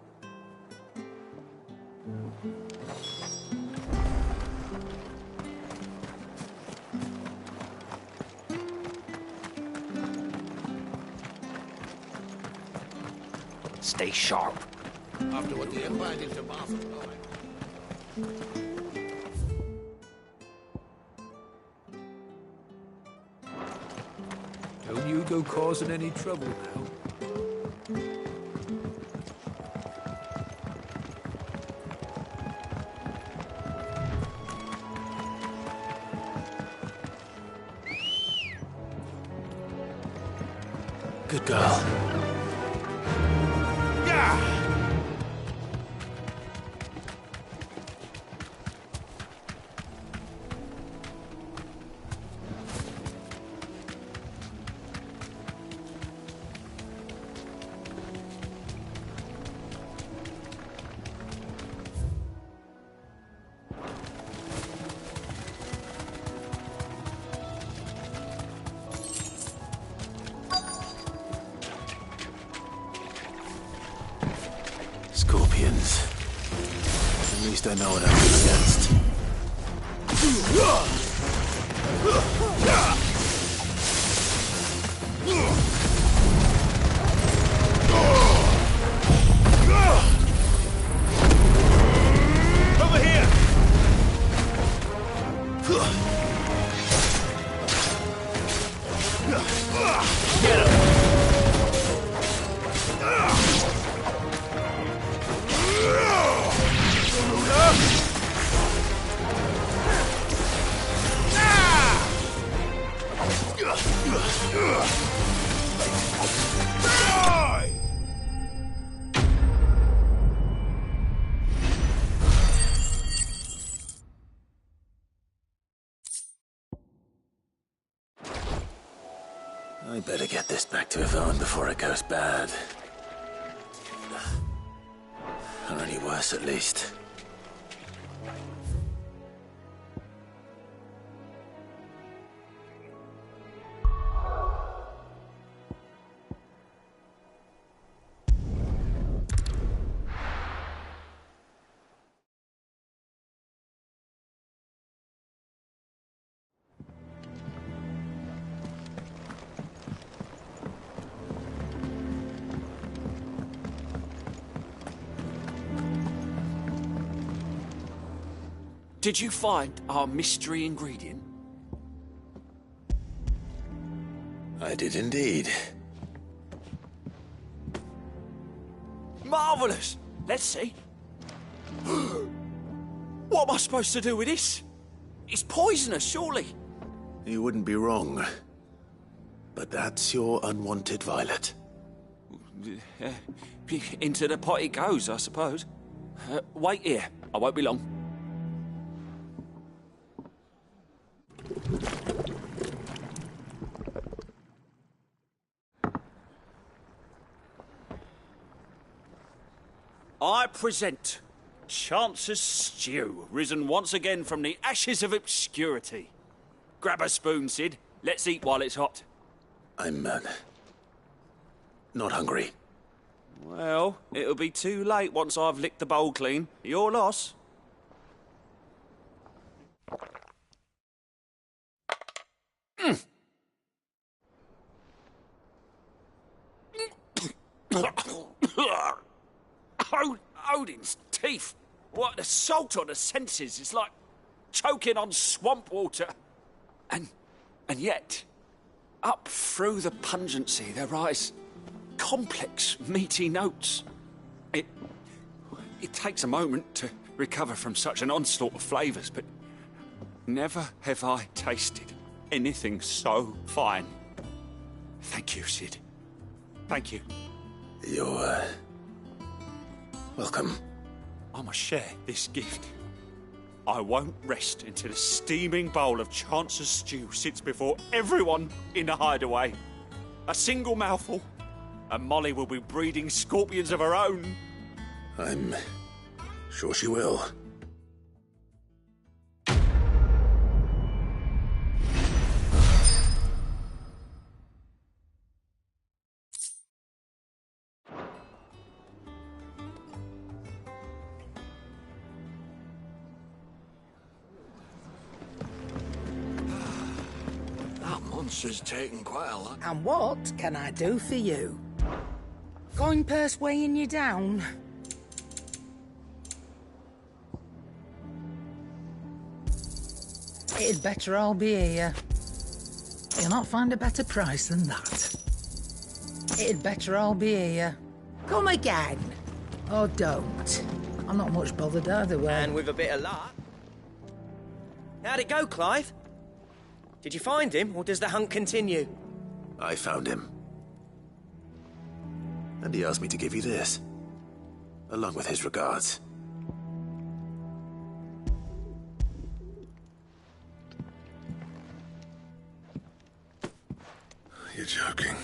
[SPEAKER 10] Stay sharp.
[SPEAKER 12] After what the Empire did to Martha.
[SPEAKER 16] Don't you go causing any trouble now.
[SPEAKER 1] Good girl. Scorpions. At least I know what I'm up against.
[SPEAKER 5] Over here! Get him!
[SPEAKER 1] I better get this back to Yvonne before it goes bad. Or any worse, at least.
[SPEAKER 10] Did you find our mystery ingredient?
[SPEAKER 1] I did indeed.
[SPEAKER 10] Marvellous! Let's see. What am I supposed to do with this? It's poisonous, surely.
[SPEAKER 1] You wouldn't be wrong. But that's your unwanted violet.
[SPEAKER 10] Into the pot it goes, I suppose. Wait here. I won't be long. I present Chance's Stew, risen once again from the ashes of obscurity. Grab a spoon, Sid. Let's eat while it's hot.
[SPEAKER 1] I'm, not hungry.
[SPEAKER 10] Well, it'll be too late once I've licked the bowl clean. Your loss. Odin's teeth. What assault on the senses. It's like choking on swamp water. And yet, up through the pungency, there rise complex, meaty notes. It takes a moment to recover from such an onslaught of flavours, but never have I tasted anything so fine. Thank you, Sid. Thank you.
[SPEAKER 1] You're, welcome.
[SPEAKER 10] I must share this gift. I won't rest until a steaming bowl of Chance's stew sits before everyone in the hideaway. A single mouthful, and Molly will be breeding scorpions of her own.
[SPEAKER 1] I'm sure she will.
[SPEAKER 16] That monster's taken quite a lot.
[SPEAKER 18] And what can I do for you? Coin purse weighing you down? It'd better all be here. You'll not find a better price than that. It'd better all be here. Come again. Or don't. I'm not much bothered either way.
[SPEAKER 15] And with a bit of luck. How'd it go, Clive? Did you find him, or does the hunt continue?
[SPEAKER 1] I found him. And he asked me to give you this, along with his regards.
[SPEAKER 12] You're joking.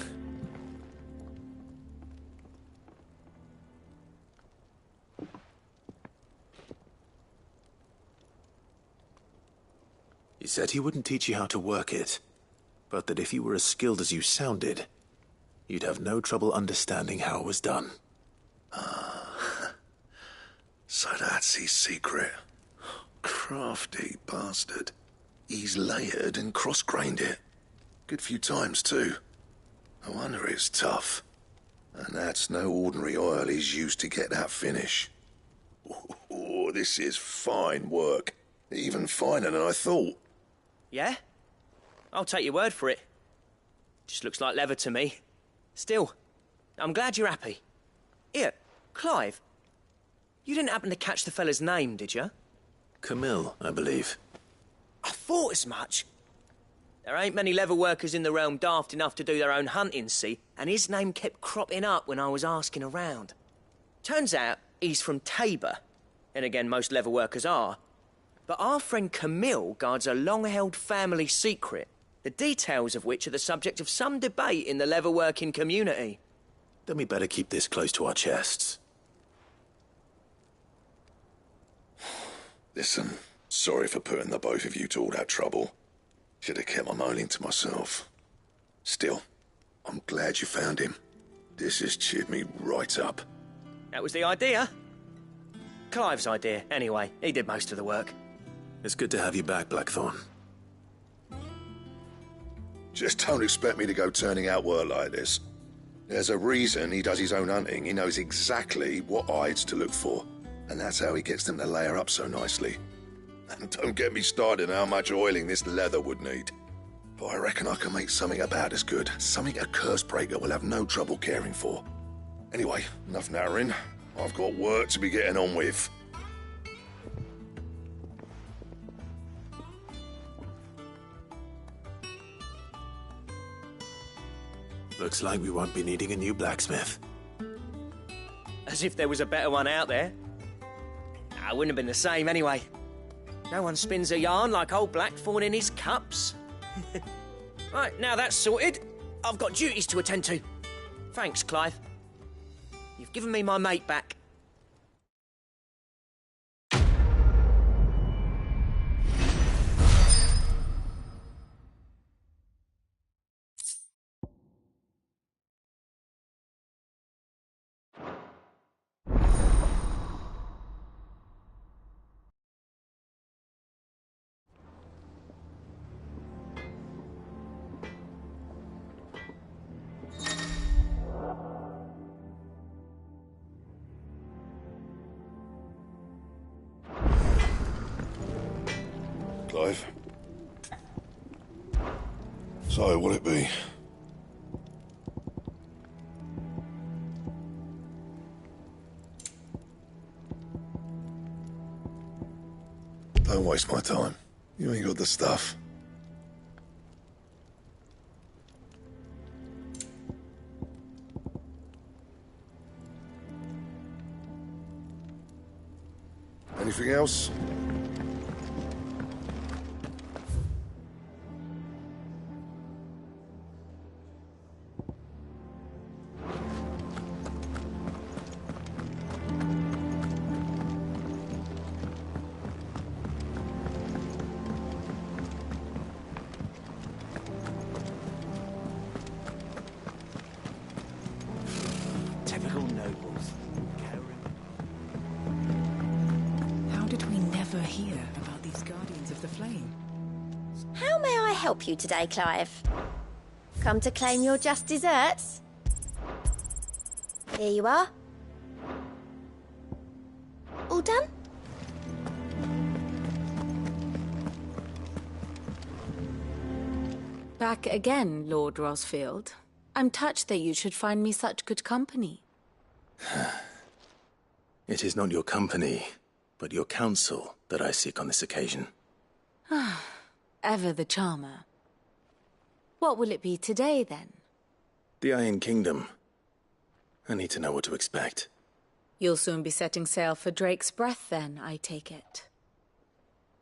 [SPEAKER 1] He said he wouldn't teach you how to work it, but that if you were as skilled as you sounded, you'd have no trouble understanding how it was done.
[SPEAKER 12] So that's his secret. Crafty bastard. He's layered and cross-grained it. Good few times, too. No wonder it's tough. And that's no ordinary oil he's used to get that finish. Oh, this is fine work. Even finer than I thought.
[SPEAKER 15] Yeah? I'll take your word for it. Just looks like leather to me. Still, I'm glad you're happy. Here, Clive. You didn't happen to catch the fella's name, did you?
[SPEAKER 1] Camille, I believe.
[SPEAKER 15] I thought as much. There ain't many leather workers in the realm daft enough to do their own hunting, see? And his name kept cropping up when I was asking around. Turns out he's from Tabor. And again, most leather workers are. But our friend Camille guards a long-held family secret, the details of which are the subject of some debate in the leather-working community.
[SPEAKER 1] Then we better keep this close to our chests.
[SPEAKER 12] Listen, sorry for putting the both of you to all that trouble. Should have kept my moaning to myself. Still, I'm glad you found him. This has cheered me right up.
[SPEAKER 15] That was the idea. Clive's idea, anyway. He did most of the work.
[SPEAKER 1] It's good to have you back, Blackthorn.
[SPEAKER 12] Just don't expect me to go turning out work like this. There's a reason he does his own hunting. He knows exactly what hides to look for. And that's how he gets them to layer up so nicely. And don't get me started on how much oiling this leather would need. But I reckon I can make something about as good. Something a Cursebreaker will have no trouble caring for. Anyway, enough narrowing. I've got work to be getting on with.
[SPEAKER 1] Looks like we won't be needing a new blacksmith.
[SPEAKER 15] As if there was a better one out there. Nah, it wouldn't have been the same anyway. No one spins a yarn like old Blackthorn in his cups. Right, now that's sorted, I've got duties to attend to. Thanks, Clive. You've given me my mate back.
[SPEAKER 12] Clive. So, what'll it be? Don't waste my time. You ain't got the stuff. Anything else?
[SPEAKER 13] never hear about these Guardians of the Flame.
[SPEAKER 11] How may I help you today, Clive? Come to claim your just desserts? Here you are. All done?
[SPEAKER 4] Back again, Lord Rosfield. I'm touched that you should find me such good company.
[SPEAKER 1] It is not your company, but your counsel that I seek on this occasion.
[SPEAKER 4] Ever the charmer. What will it be today, then?
[SPEAKER 1] The Iron Kingdom. I need to know what to expect.
[SPEAKER 4] You'll soon be setting sail for Drake's Breath, then, I take it.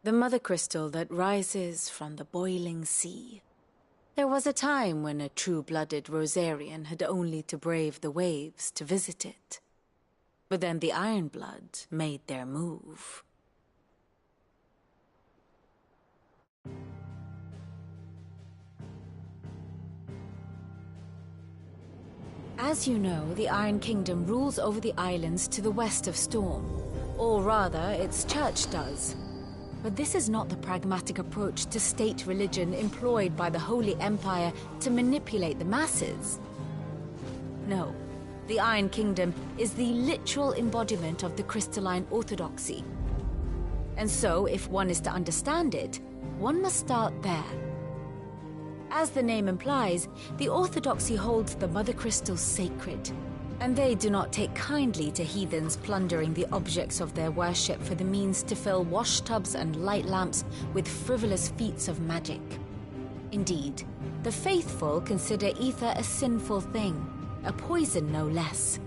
[SPEAKER 4] The mother crystal that rises from the boiling sea. There was a time when a true-blooded Rosarian had only to brave the waves to visit it. But then the Ironblood made their move. As you know, the Iron Kingdom rules over the islands to the west of Storm. Or rather, its church does. But this is not the pragmatic approach to state religion employed by the Holy Empire to manipulate the masses. No, the Iron Kingdom is the literal embodiment of the crystalline orthodoxy. And so, if one is to understand it, one must start there. As the name implies, the orthodoxy holds the Mother Crystals sacred, and they do not take kindly to heathens plundering the objects of their worship for the means to fill washtubs and light lamps with frivolous feats of magic. Indeed, the faithful consider ether a sinful thing, a poison no less.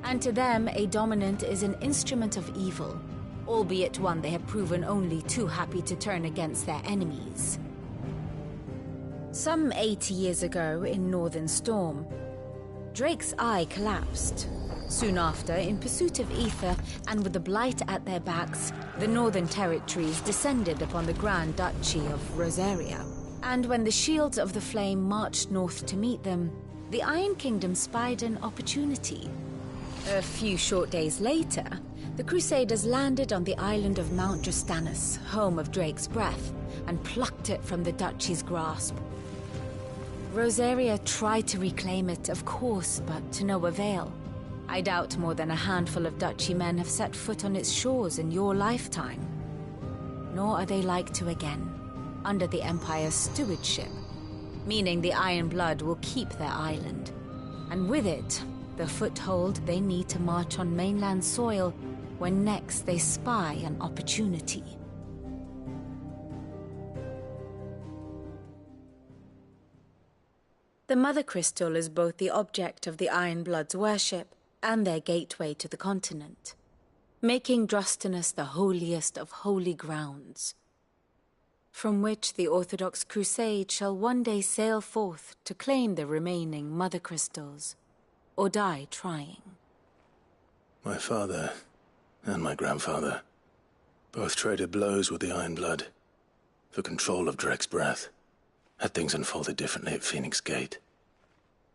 [SPEAKER 4] And to them, a dominant is an instrument of evil, albeit one they have proven only too happy to turn against their enemies. Some 80 years ago in Northern Storm, Drake's eye collapsed. Soon after, in pursuit of ether and with the Blight at their backs, the Northern Territories descended upon the Grand Duchy of Rosaria. And when the Shields of the Flame marched north to meet them, the Iron Kingdom spied an opportunity. A few short days later, the Crusaders landed on the island of Mount Justanus, home of Drake's Breath, and plucked it from the Duchy's grasp. Rosaria tried to reclaim it, of course, but to no avail. I doubt more than a handful of Duchy men have set foot on its shores in your lifetime. Nor are they like to again, under the Empire's stewardship, meaning the Iron Blood will keep their island, and with it, the foothold they need to march on mainland soil when next they spy an opportunity. The Mother Crystal is both the object of the Iron Blood's worship and their gateway to the continent, making Drostanus the holiest of holy grounds, from which the Orthodox Crusade shall one day sail forth to claim the remaining Mother Crystals, or die trying.
[SPEAKER 1] My father and my grandfather both traded blows with the Iron Blood for control of Drake's Breath. Had things unfolded differently at Phoenix Gate,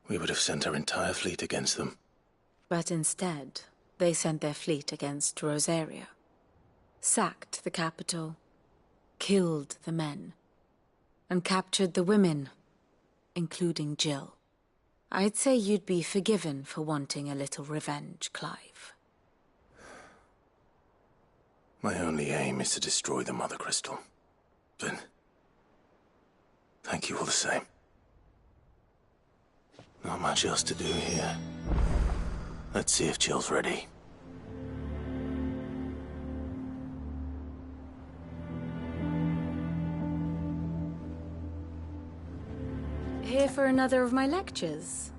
[SPEAKER 1] we would have sent our entire fleet against them.
[SPEAKER 4] But instead, they sent their fleet against Rosaria, sacked the capital, killed the men, and captured the women, including Jill. I'd say you'd be forgiven for wanting a little revenge, Clive.
[SPEAKER 1] My only aim is to destroy the Mother Crystal. But thank you all the same. Not much else to do here. Let's see if Jill's ready.
[SPEAKER 4] Here for another of my lectures?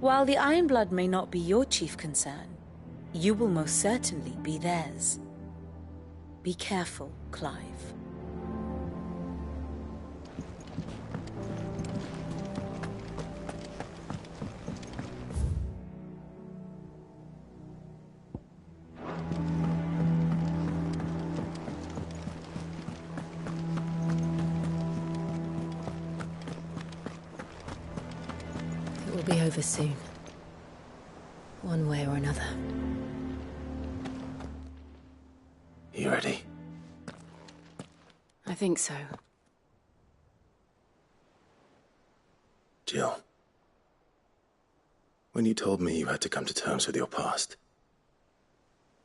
[SPEAKER 4] While the Iron Blood may not be your chief concern, you will most certainly be theirs. Be careful, Clive. It will be over soon. One way or another.
[SPEAKER 1] You ready?
[SPEAKER 4] I think so.
[SPEAKER 1] Jill. When you told me you had to come to terms with your past,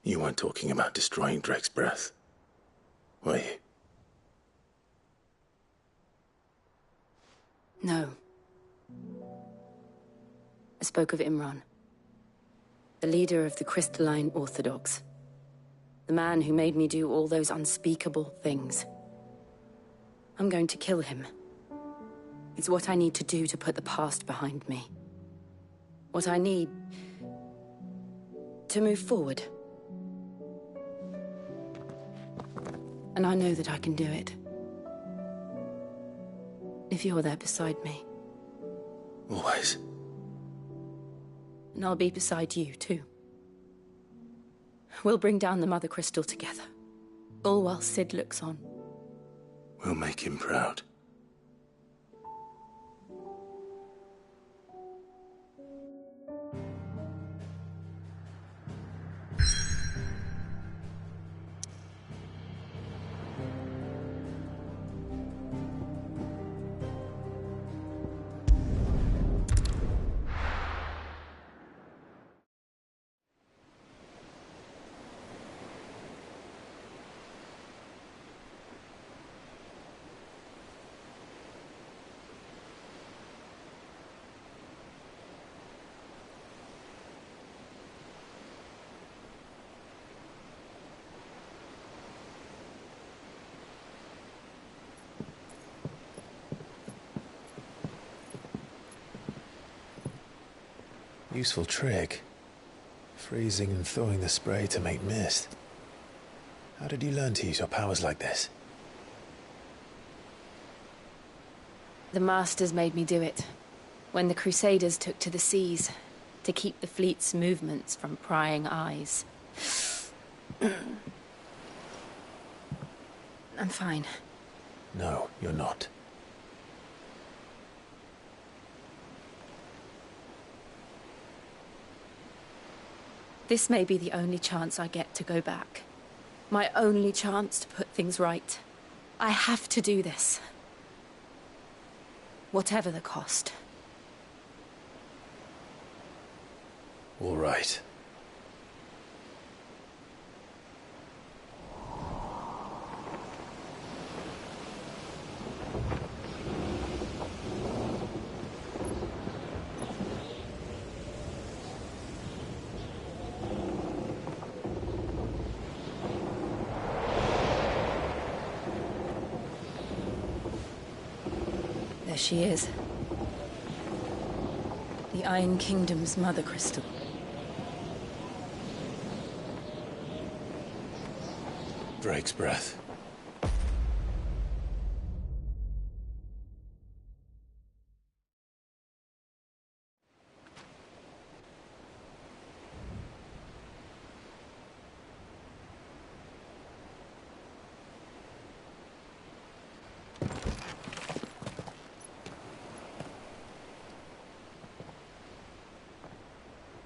[SPEAKER 1] you weren't talking about destroying Drake's breath, were you?
[SPEAKER 4] No. I spoke of Imran, the leader of the Crystalline Orthodox. The man who made me do all those unspeakable things. I'm going to kill him. It's what I need to do to put the past behind me. What I need to move forward. And I know that I can do it. If you're there beside me.
[SPEAKER 1] Always.
[SPEAKER 4] And I'll be beside you, too. We'll bring down the Mother Crystal together. All while Sid looks on.
[SPEAKER 1] We'll make him proud. Useful trick. Freezing and thawing the spray to make mist. How did you learn to use your powers like this?
[SPEAKER 4] The Masters made me do it. When the Crusaders took to the seas, to keep the fleet's movements from prying eyes. I'm fine.
[SPEAKER 1] No, you're not.
[SPEAKER 4] This may be the only chance I get to go back. My only chance to put things right. I have to do this. Whatever the cost.
[SPEAKER 1] All right.
[SPEAKER 4] There she is. The Iron Kingdom's Mother Crystal.
[SPEAKER 1] Drake's breath.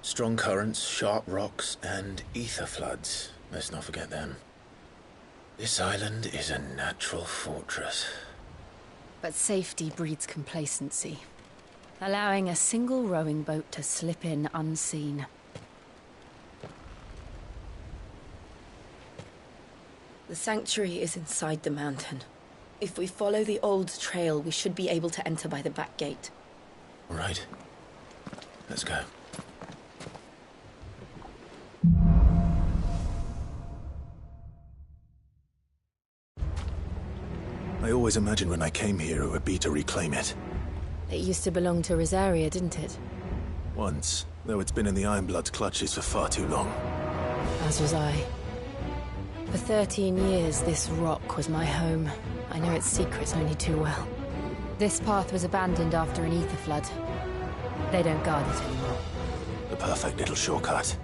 [SPEAKER 1] Strong currents, sharp rocks, and ether floods. Let's not forget them. This island is a natural fortress.
[SPEAKER 4] But safety breeds complacency. Allowing a single rowing boat to slip in unseen. The sanctuary is inside the mountain. If we follow the old trail, we should be able to enter by the back gate.
[SPEAKER 1] All right. Let's go. I always imagined when I came here it would be to reclaim it.
[SPEAKER 4] It used to belong to Rosaria, didn't it?
[SPEAKER 1] Once, though it's been in the Ironblood's clutches for far too long.
[SPEAKER 4] As was I. For 13 years, this rock was my home. I know its secrets only too well. This path was abandoned after an ether flood. They don't guard it anymore.
[SPEAKER 1] The perfect little shortcut.